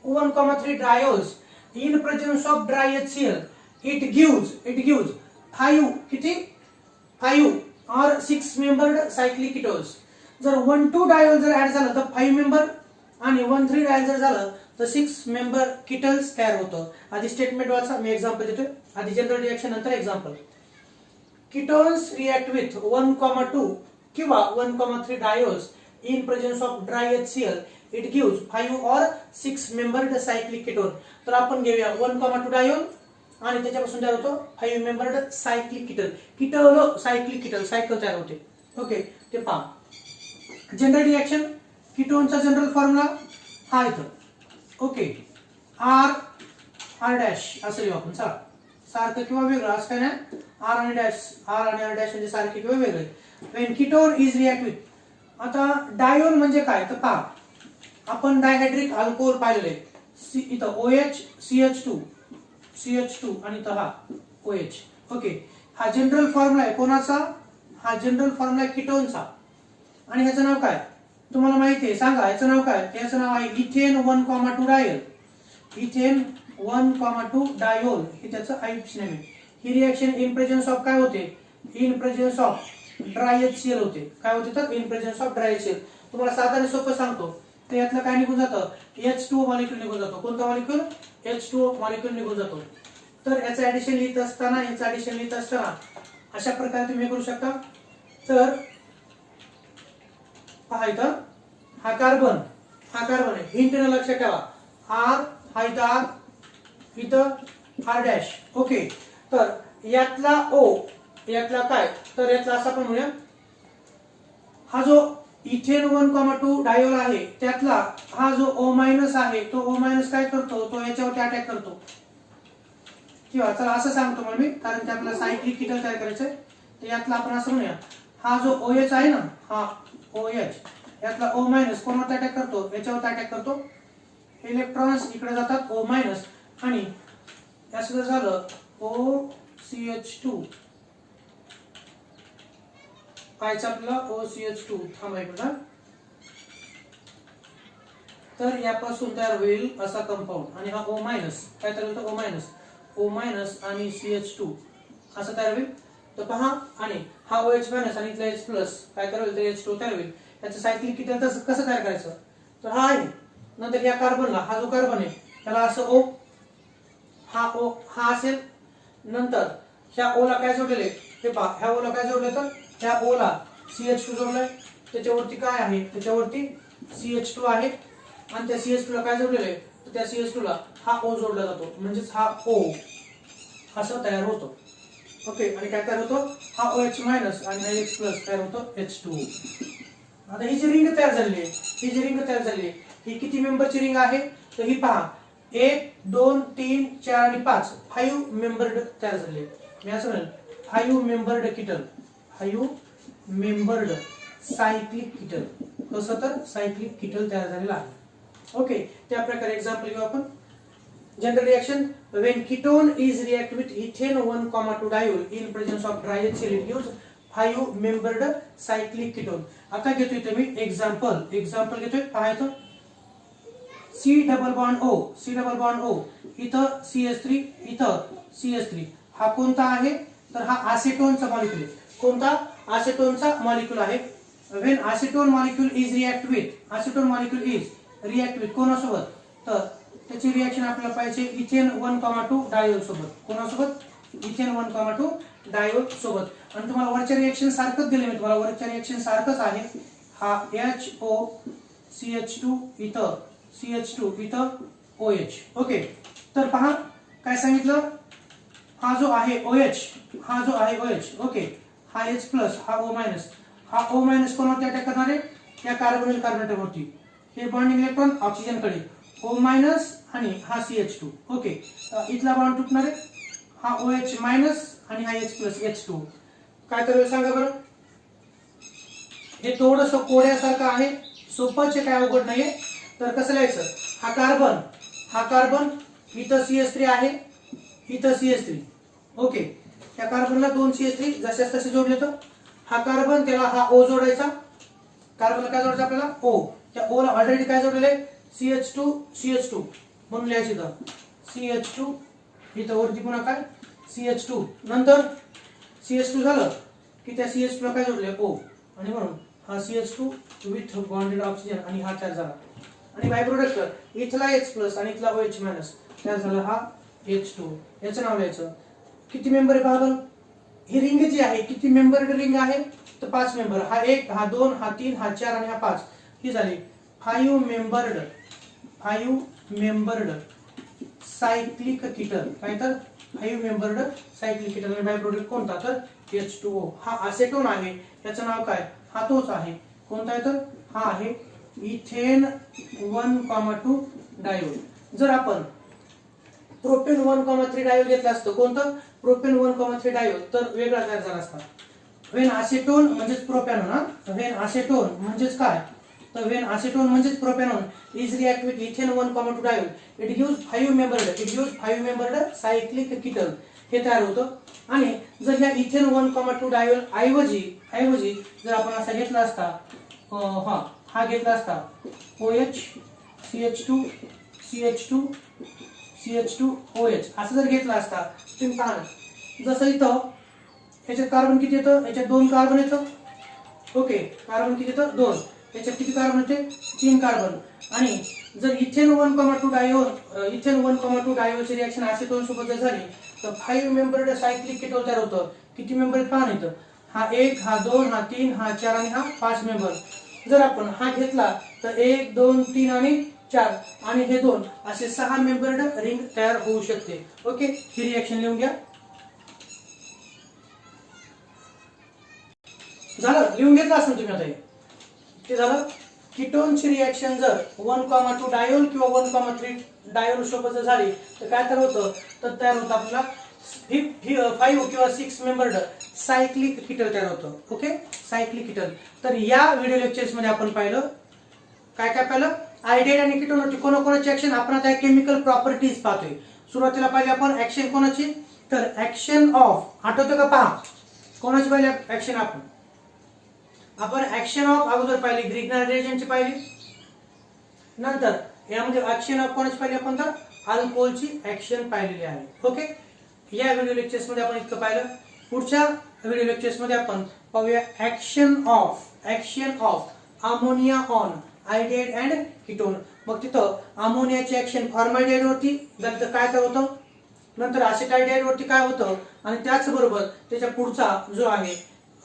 1,3 diols in presence of dry HCl, it gives 5 किती 5 or 6 membered cyclic ketones. जर 1,2 डायोल जर ऍड झालं तर 5 मेंबर आणि 1,3 डायोल जर झालं तर 6 मेंबर किटल्स तयार होतं. आधी स्टेटमेंट वाचा, मी एक्झाम्पल देतोय. आधी जनरल रिएक्शन नंतर एक्झाम्पल. कीटोन्स रिएक्ट विथ 1,2 किंवा 1,3 diols in presence of dry HCl, it gives 5 or 6 membered cyclic ketone. तर आपण घेऊया 1,2 डायोल आणि त्याच्यापासून तयार होतो 5 membered cyclic ketone. Ketone cyclic ketal cycle तयार होते. ओके, ते पहा. जनरल रिएक्शन कीटोनचा जनरल फॉर्म्युला हा इथं. ओके, R डॅश असं लिहू आपण. चला, सारखं किंवा वेगळं असं काय नाही. R आणि R डॅश म्हणजे सारखे किंवा वेगळे. When ketone is react with. आता डायोल म्हणजे काय तर पहा, आपण डायहायड्रिक अल्कोहोल पाहिलेले. इथं OH CH2 आणि इथं हा OH. ओके, हा जनरल फॉर्म्युला आहे कोणाचा, हा जनरल फॉर्म्युला आहे कीटोनचा. आणि ह्याचं नाव काय तुम्हाला माहिती आहे, सांगा ह्याचं नाव काय. याचं नाव आहे इथेन 1,2 डायोल. इथेन 1,2 डायोल हे त्याचं आयुष्य नेम आहे. ही रिएक्शन इन प्रेझेन्स ऑफ काय होते, in presence of dry HCl होते. काय होते तर in presence of dry HCl. तुम्हाला साधारण सोपं सांगतो, तर यातलं काय निघून जातं, H2O मॉलिक्यूल निघून जातो. कोणता मॉलिक्यूल, H2O मॉलिक्यूल निघून जातो. तर याचं ऍडिशन लिहित असताना अशा प्रकारे तुम्ही करू शकता. तर पहा इथं हा कार्बन आहे. हिंट न लक्षात ठेवा, R हा इथं इथं R डॅश. ओके, तर यातला O, यातला काय तर यातला असा पण म्हणूया, हा जो इथेन 1,2 डायोल आहे त्यातला हा जो O- आहे तो O- काय करतो, तो याच्यावरती अटॅक करतो. किंवा चला असं सांगतो मला मी, कारण की आपल्याला सायक्लिक कीटल तयार करायचंय. तर यातला आपण असं म्हणूया, हा जो OH आहे ना, हा OH यातला O- कोणावर अटॅक करतो, याच्यावर अटॅक करतो. इलेक्ट्रॉन्स इकडे जातात O- आणि असं जर झालं OCH2 पाहायचं आपल्याला OCH2 थांबायचं. तर यापासून तयार होईल असा कंपाऊंड आणि हा O- काय तयार होतं O- आणि CH2 असं तयार होईल. तर पहा, आणि हा OH- आणि इथला H+ काय तयार होईल, तर H2 तयार होईल. त्याचं सायक्लिक कीटल कसं तयार करायचं, तर हा आहे. नंतर या कार्बनला, हा जो कार्बन आहे त्याला असं O, हा असेल. नंतर ह्या O ला काय जोडलेले, हे पहा, ह्या O ला काय जोडले, तर ह्या O ला CH2 जोडलाय. त्याच्यावरती काय आहे, त्याच्यावरती CH2 आहे. आणि त्या CH2 ला काय जोडलेले, तर त्या CH2 ला हा O जोडला जातो. म्हणजेच हा O असं तयार होतो. ओके, आणि काय तयार होतो, हा OH- आणि हा H+ तयार होतो H2O. आता ही जी रिंग तयार झाली आहे, ही किती मेंबरची रिंग आहे, तर ही पहा 1 2 3 4 आणि 5 5 मेंबर्ड तयार झाले. मी असं म्हणेल 5 मेंबर्ड कीटल, 5 मेंबर्ड सायक्लिक कीटल. कसं तर सायक्लिक कीटल तयार झालेला आहे. ओके, त्या प्रकारे एक्झाम्पल घेऊ आपण. General reaction when ketone is react with ethane 1,2 diol in presence of dry HCl, it gives 5 membered cyclic ketone. आता घेतोय तुम्ही एक्झाम्पल घेतोय. पाहायचं C डबल बॉन्ड O इथं CH3, इथं CH3. हा कोणता आहे, तर हा ॲसेटोनचा मॉलिक्यूल आहे. कोणता, ॲसेटोनचा मॉलिक्यूल आहे. When acetone molecule is react with कोणासोबत, तर त्याची रिएक्शन आपल्याला पाहिजे इथेन 1,2 डायोल सोबत. कोणासोबत, इथेन 1,2 डायोल सोबत. आणि तुम्हाला वरच्या रिएक्शन सारखंच दिले, मी तुम्हाला वरच्या रिएक्शन सारखंच आहे. हा HO CH2 इथं CH2 इथं OH. ओके, तर पहा काय सांगितलं, हा जो आहे OH. ओके, हा H+, हा O-, हा O- कोणावरती अटॅक करणार आहे, या कार्बोनिल कार्बोनेटवरती. हे बॉन्डिंग इलेक्ट्रॉन ऑक्सिजन कडे O मायनस आणि हा CH2. ओके, इथला बॉन्ड तुटणार आहे, हा OH मायनस आणि हा H प्लस H2. काय करायचं सांगा बरं. हे थोडंसं कोड्यासारखं आहे, सोपंच आहे, काय अवघड नाहीये. तर कसं लिहायचं, हा कार्बन इथं CH3 आहे, इथं CH3. ओके, त्या कार्बनला 2 CH3 जशाच तसे जोडले तर हा कार्बन, त्याला हा O जोडायचा. कार्बनला काय जोडायचं आपल्याला, O. त्या O ला ऑलरेडी काय जोडलेलं आहे, CH2 म्हणून लिहायचं इथं CH2, इथं वरती पुन्हा काय CH2. नंतर CH2 झालं की त्या CH2 ला काय जोडले, O, आणि म्हणून हा CH2 विथ बॉन्डेड ऑक्सिजन आणि हा तयार झाला. आणि बाय प्रोडक्ट इथला H प्लस आणि इथला OH मायनस तयार झाला हा H2. याचं नाव लिहायचं. किती मेंबर आहे पहा. ही रिंग जी आहे किती मेंबर्ड रिंग आहे, तर 5 मेंबर. हा 1, हा 2, हा 3, हा 4 आणि हा 5. ही झाली 5 मेंबर्ड सायक्लिक कीटन. काय तर 5 मेंबर्ड सायक्लिक कीटन. आणि बाय प्रोडक्ट कोणता, तर H2O. हा असेटोन आहे, याचं नाव काय, हा तोच आहे. कोणता आहे, तर हा आहे इथेन 1,2 डायोल. जर आपण प्रोपेन 1,3 डायोल घेतलं असतं, कोणतं, प्रोपेन 1,3 डायोल, तर वेगळा तयार झाला असता. व्हेन असेटोन म्हणजेच प्रोपॅनॉन. व्हेन असेटोन म्हणजेच काय, तर व्हेन असेटोन म्हणजेच propanone is react with ethane 1,2 diol, it gives 5 membered cyclic ketone. हे तयार होतं. आणि जर या इथेन 1,2 डायोल ऐवजी जर आपण असा घेतला असता, हा घेतला असता OH CH2 OH असं जर घेतला असता, तुम्ही पहा ना, जसं इथं याच्यात कार्बन किती येतं, याच्यात 2 कार्बन येतं. ओके, कार्बन किती येतं, 2. याच्यात किती कार्बन येते, 3 कार्बन. आणि जर इथेन 1,2 डायोलची रिएक्शन असेटोन सोबत जर झाली, तर 5 मेंबर्ड सायक्लिक कीटोन तयार होतं. किती मेंबर आहेत पहा ना इथं, हा 1, हा 2, हा 3, हा 4 आणि हा 5 मेंबर. जर आपण हा घेतला तर 1, 2, 3 आणि 4 आणि हे 2 असे 6 मेंबर्ड रिंग तयार होऊ शकते. ओके, ही रिएक्शन लिहून घ्या. झालं, लिहून घेतलं असेल तुम्ही आता. ते झालं. कीटोनची रिएक्शन जर 1,2 डायोल किंवा 1,3 डायोल सोबत जर झाली, तर काय तयार होतं, तर तयार होतं आपल्याला 5 किंवा 6 मेंबर्ड सायक्लिक कीटन तयार होतं. Okay, cyclic Keaton. तर या व्हिडिओ लेक्चर्स मध्ये आपण पाहिलं काय पाहिलं, आयडेड आणि कीटोनची कोणाकोणाची ऍक्शन. आपण आता केमिकल प्रॉपर्टीज पाहतोय. सुरुवातीला पाहिजे आपण ऍक्शन कोणाची, तर ऍक्शन ऑफ, आठवतं का पहा, कोणाची पाहिली ऍक्शन आपण ऍक्शन ऑफ अगोदर पाहिली, ग्रिग्नार्ड रिएजंटची पाहिली. नंतर यामध्ये ऍक्शन ऑफ कोणाची पाहिली आपण, तर अल्कोहोलची ऍक्शन पाहिलेली आहे. ओके, या व्हिडिओ लेक्चर्स मध्ये आपण इतकं पाहिलं. पुढच्या व्हिडिओ लेक्चर्स मध्ये आपण पाहूया action of ammonia on aldehyde and ketone. मग तिथं अमोनियाची ऍक्शन फॉर्मल्डिहाइड वरती झाली तर काय होतं, नंतर असेटाल्डिहाइड वरती काय होतं, आणि त्याचबरोबर त्याच्या पुढचा जो आहे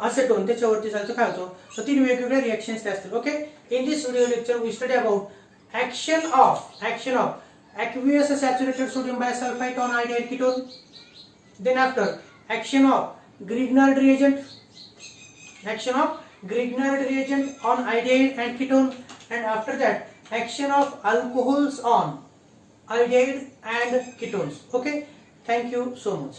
असेटोन त्याच्यावरती झालं तर काय होतं. तर 3 वेगवेगळ्या रिएक्शन्स असतील. Okay, in this video lecture we study about action of aqueous saturated sodium bisulfite on aldehyde ketone. Then after action of Grignard reagent on aldehyde and ketone, and after that action of alcohols on aldehyde and ketones. Okay, thank you so much.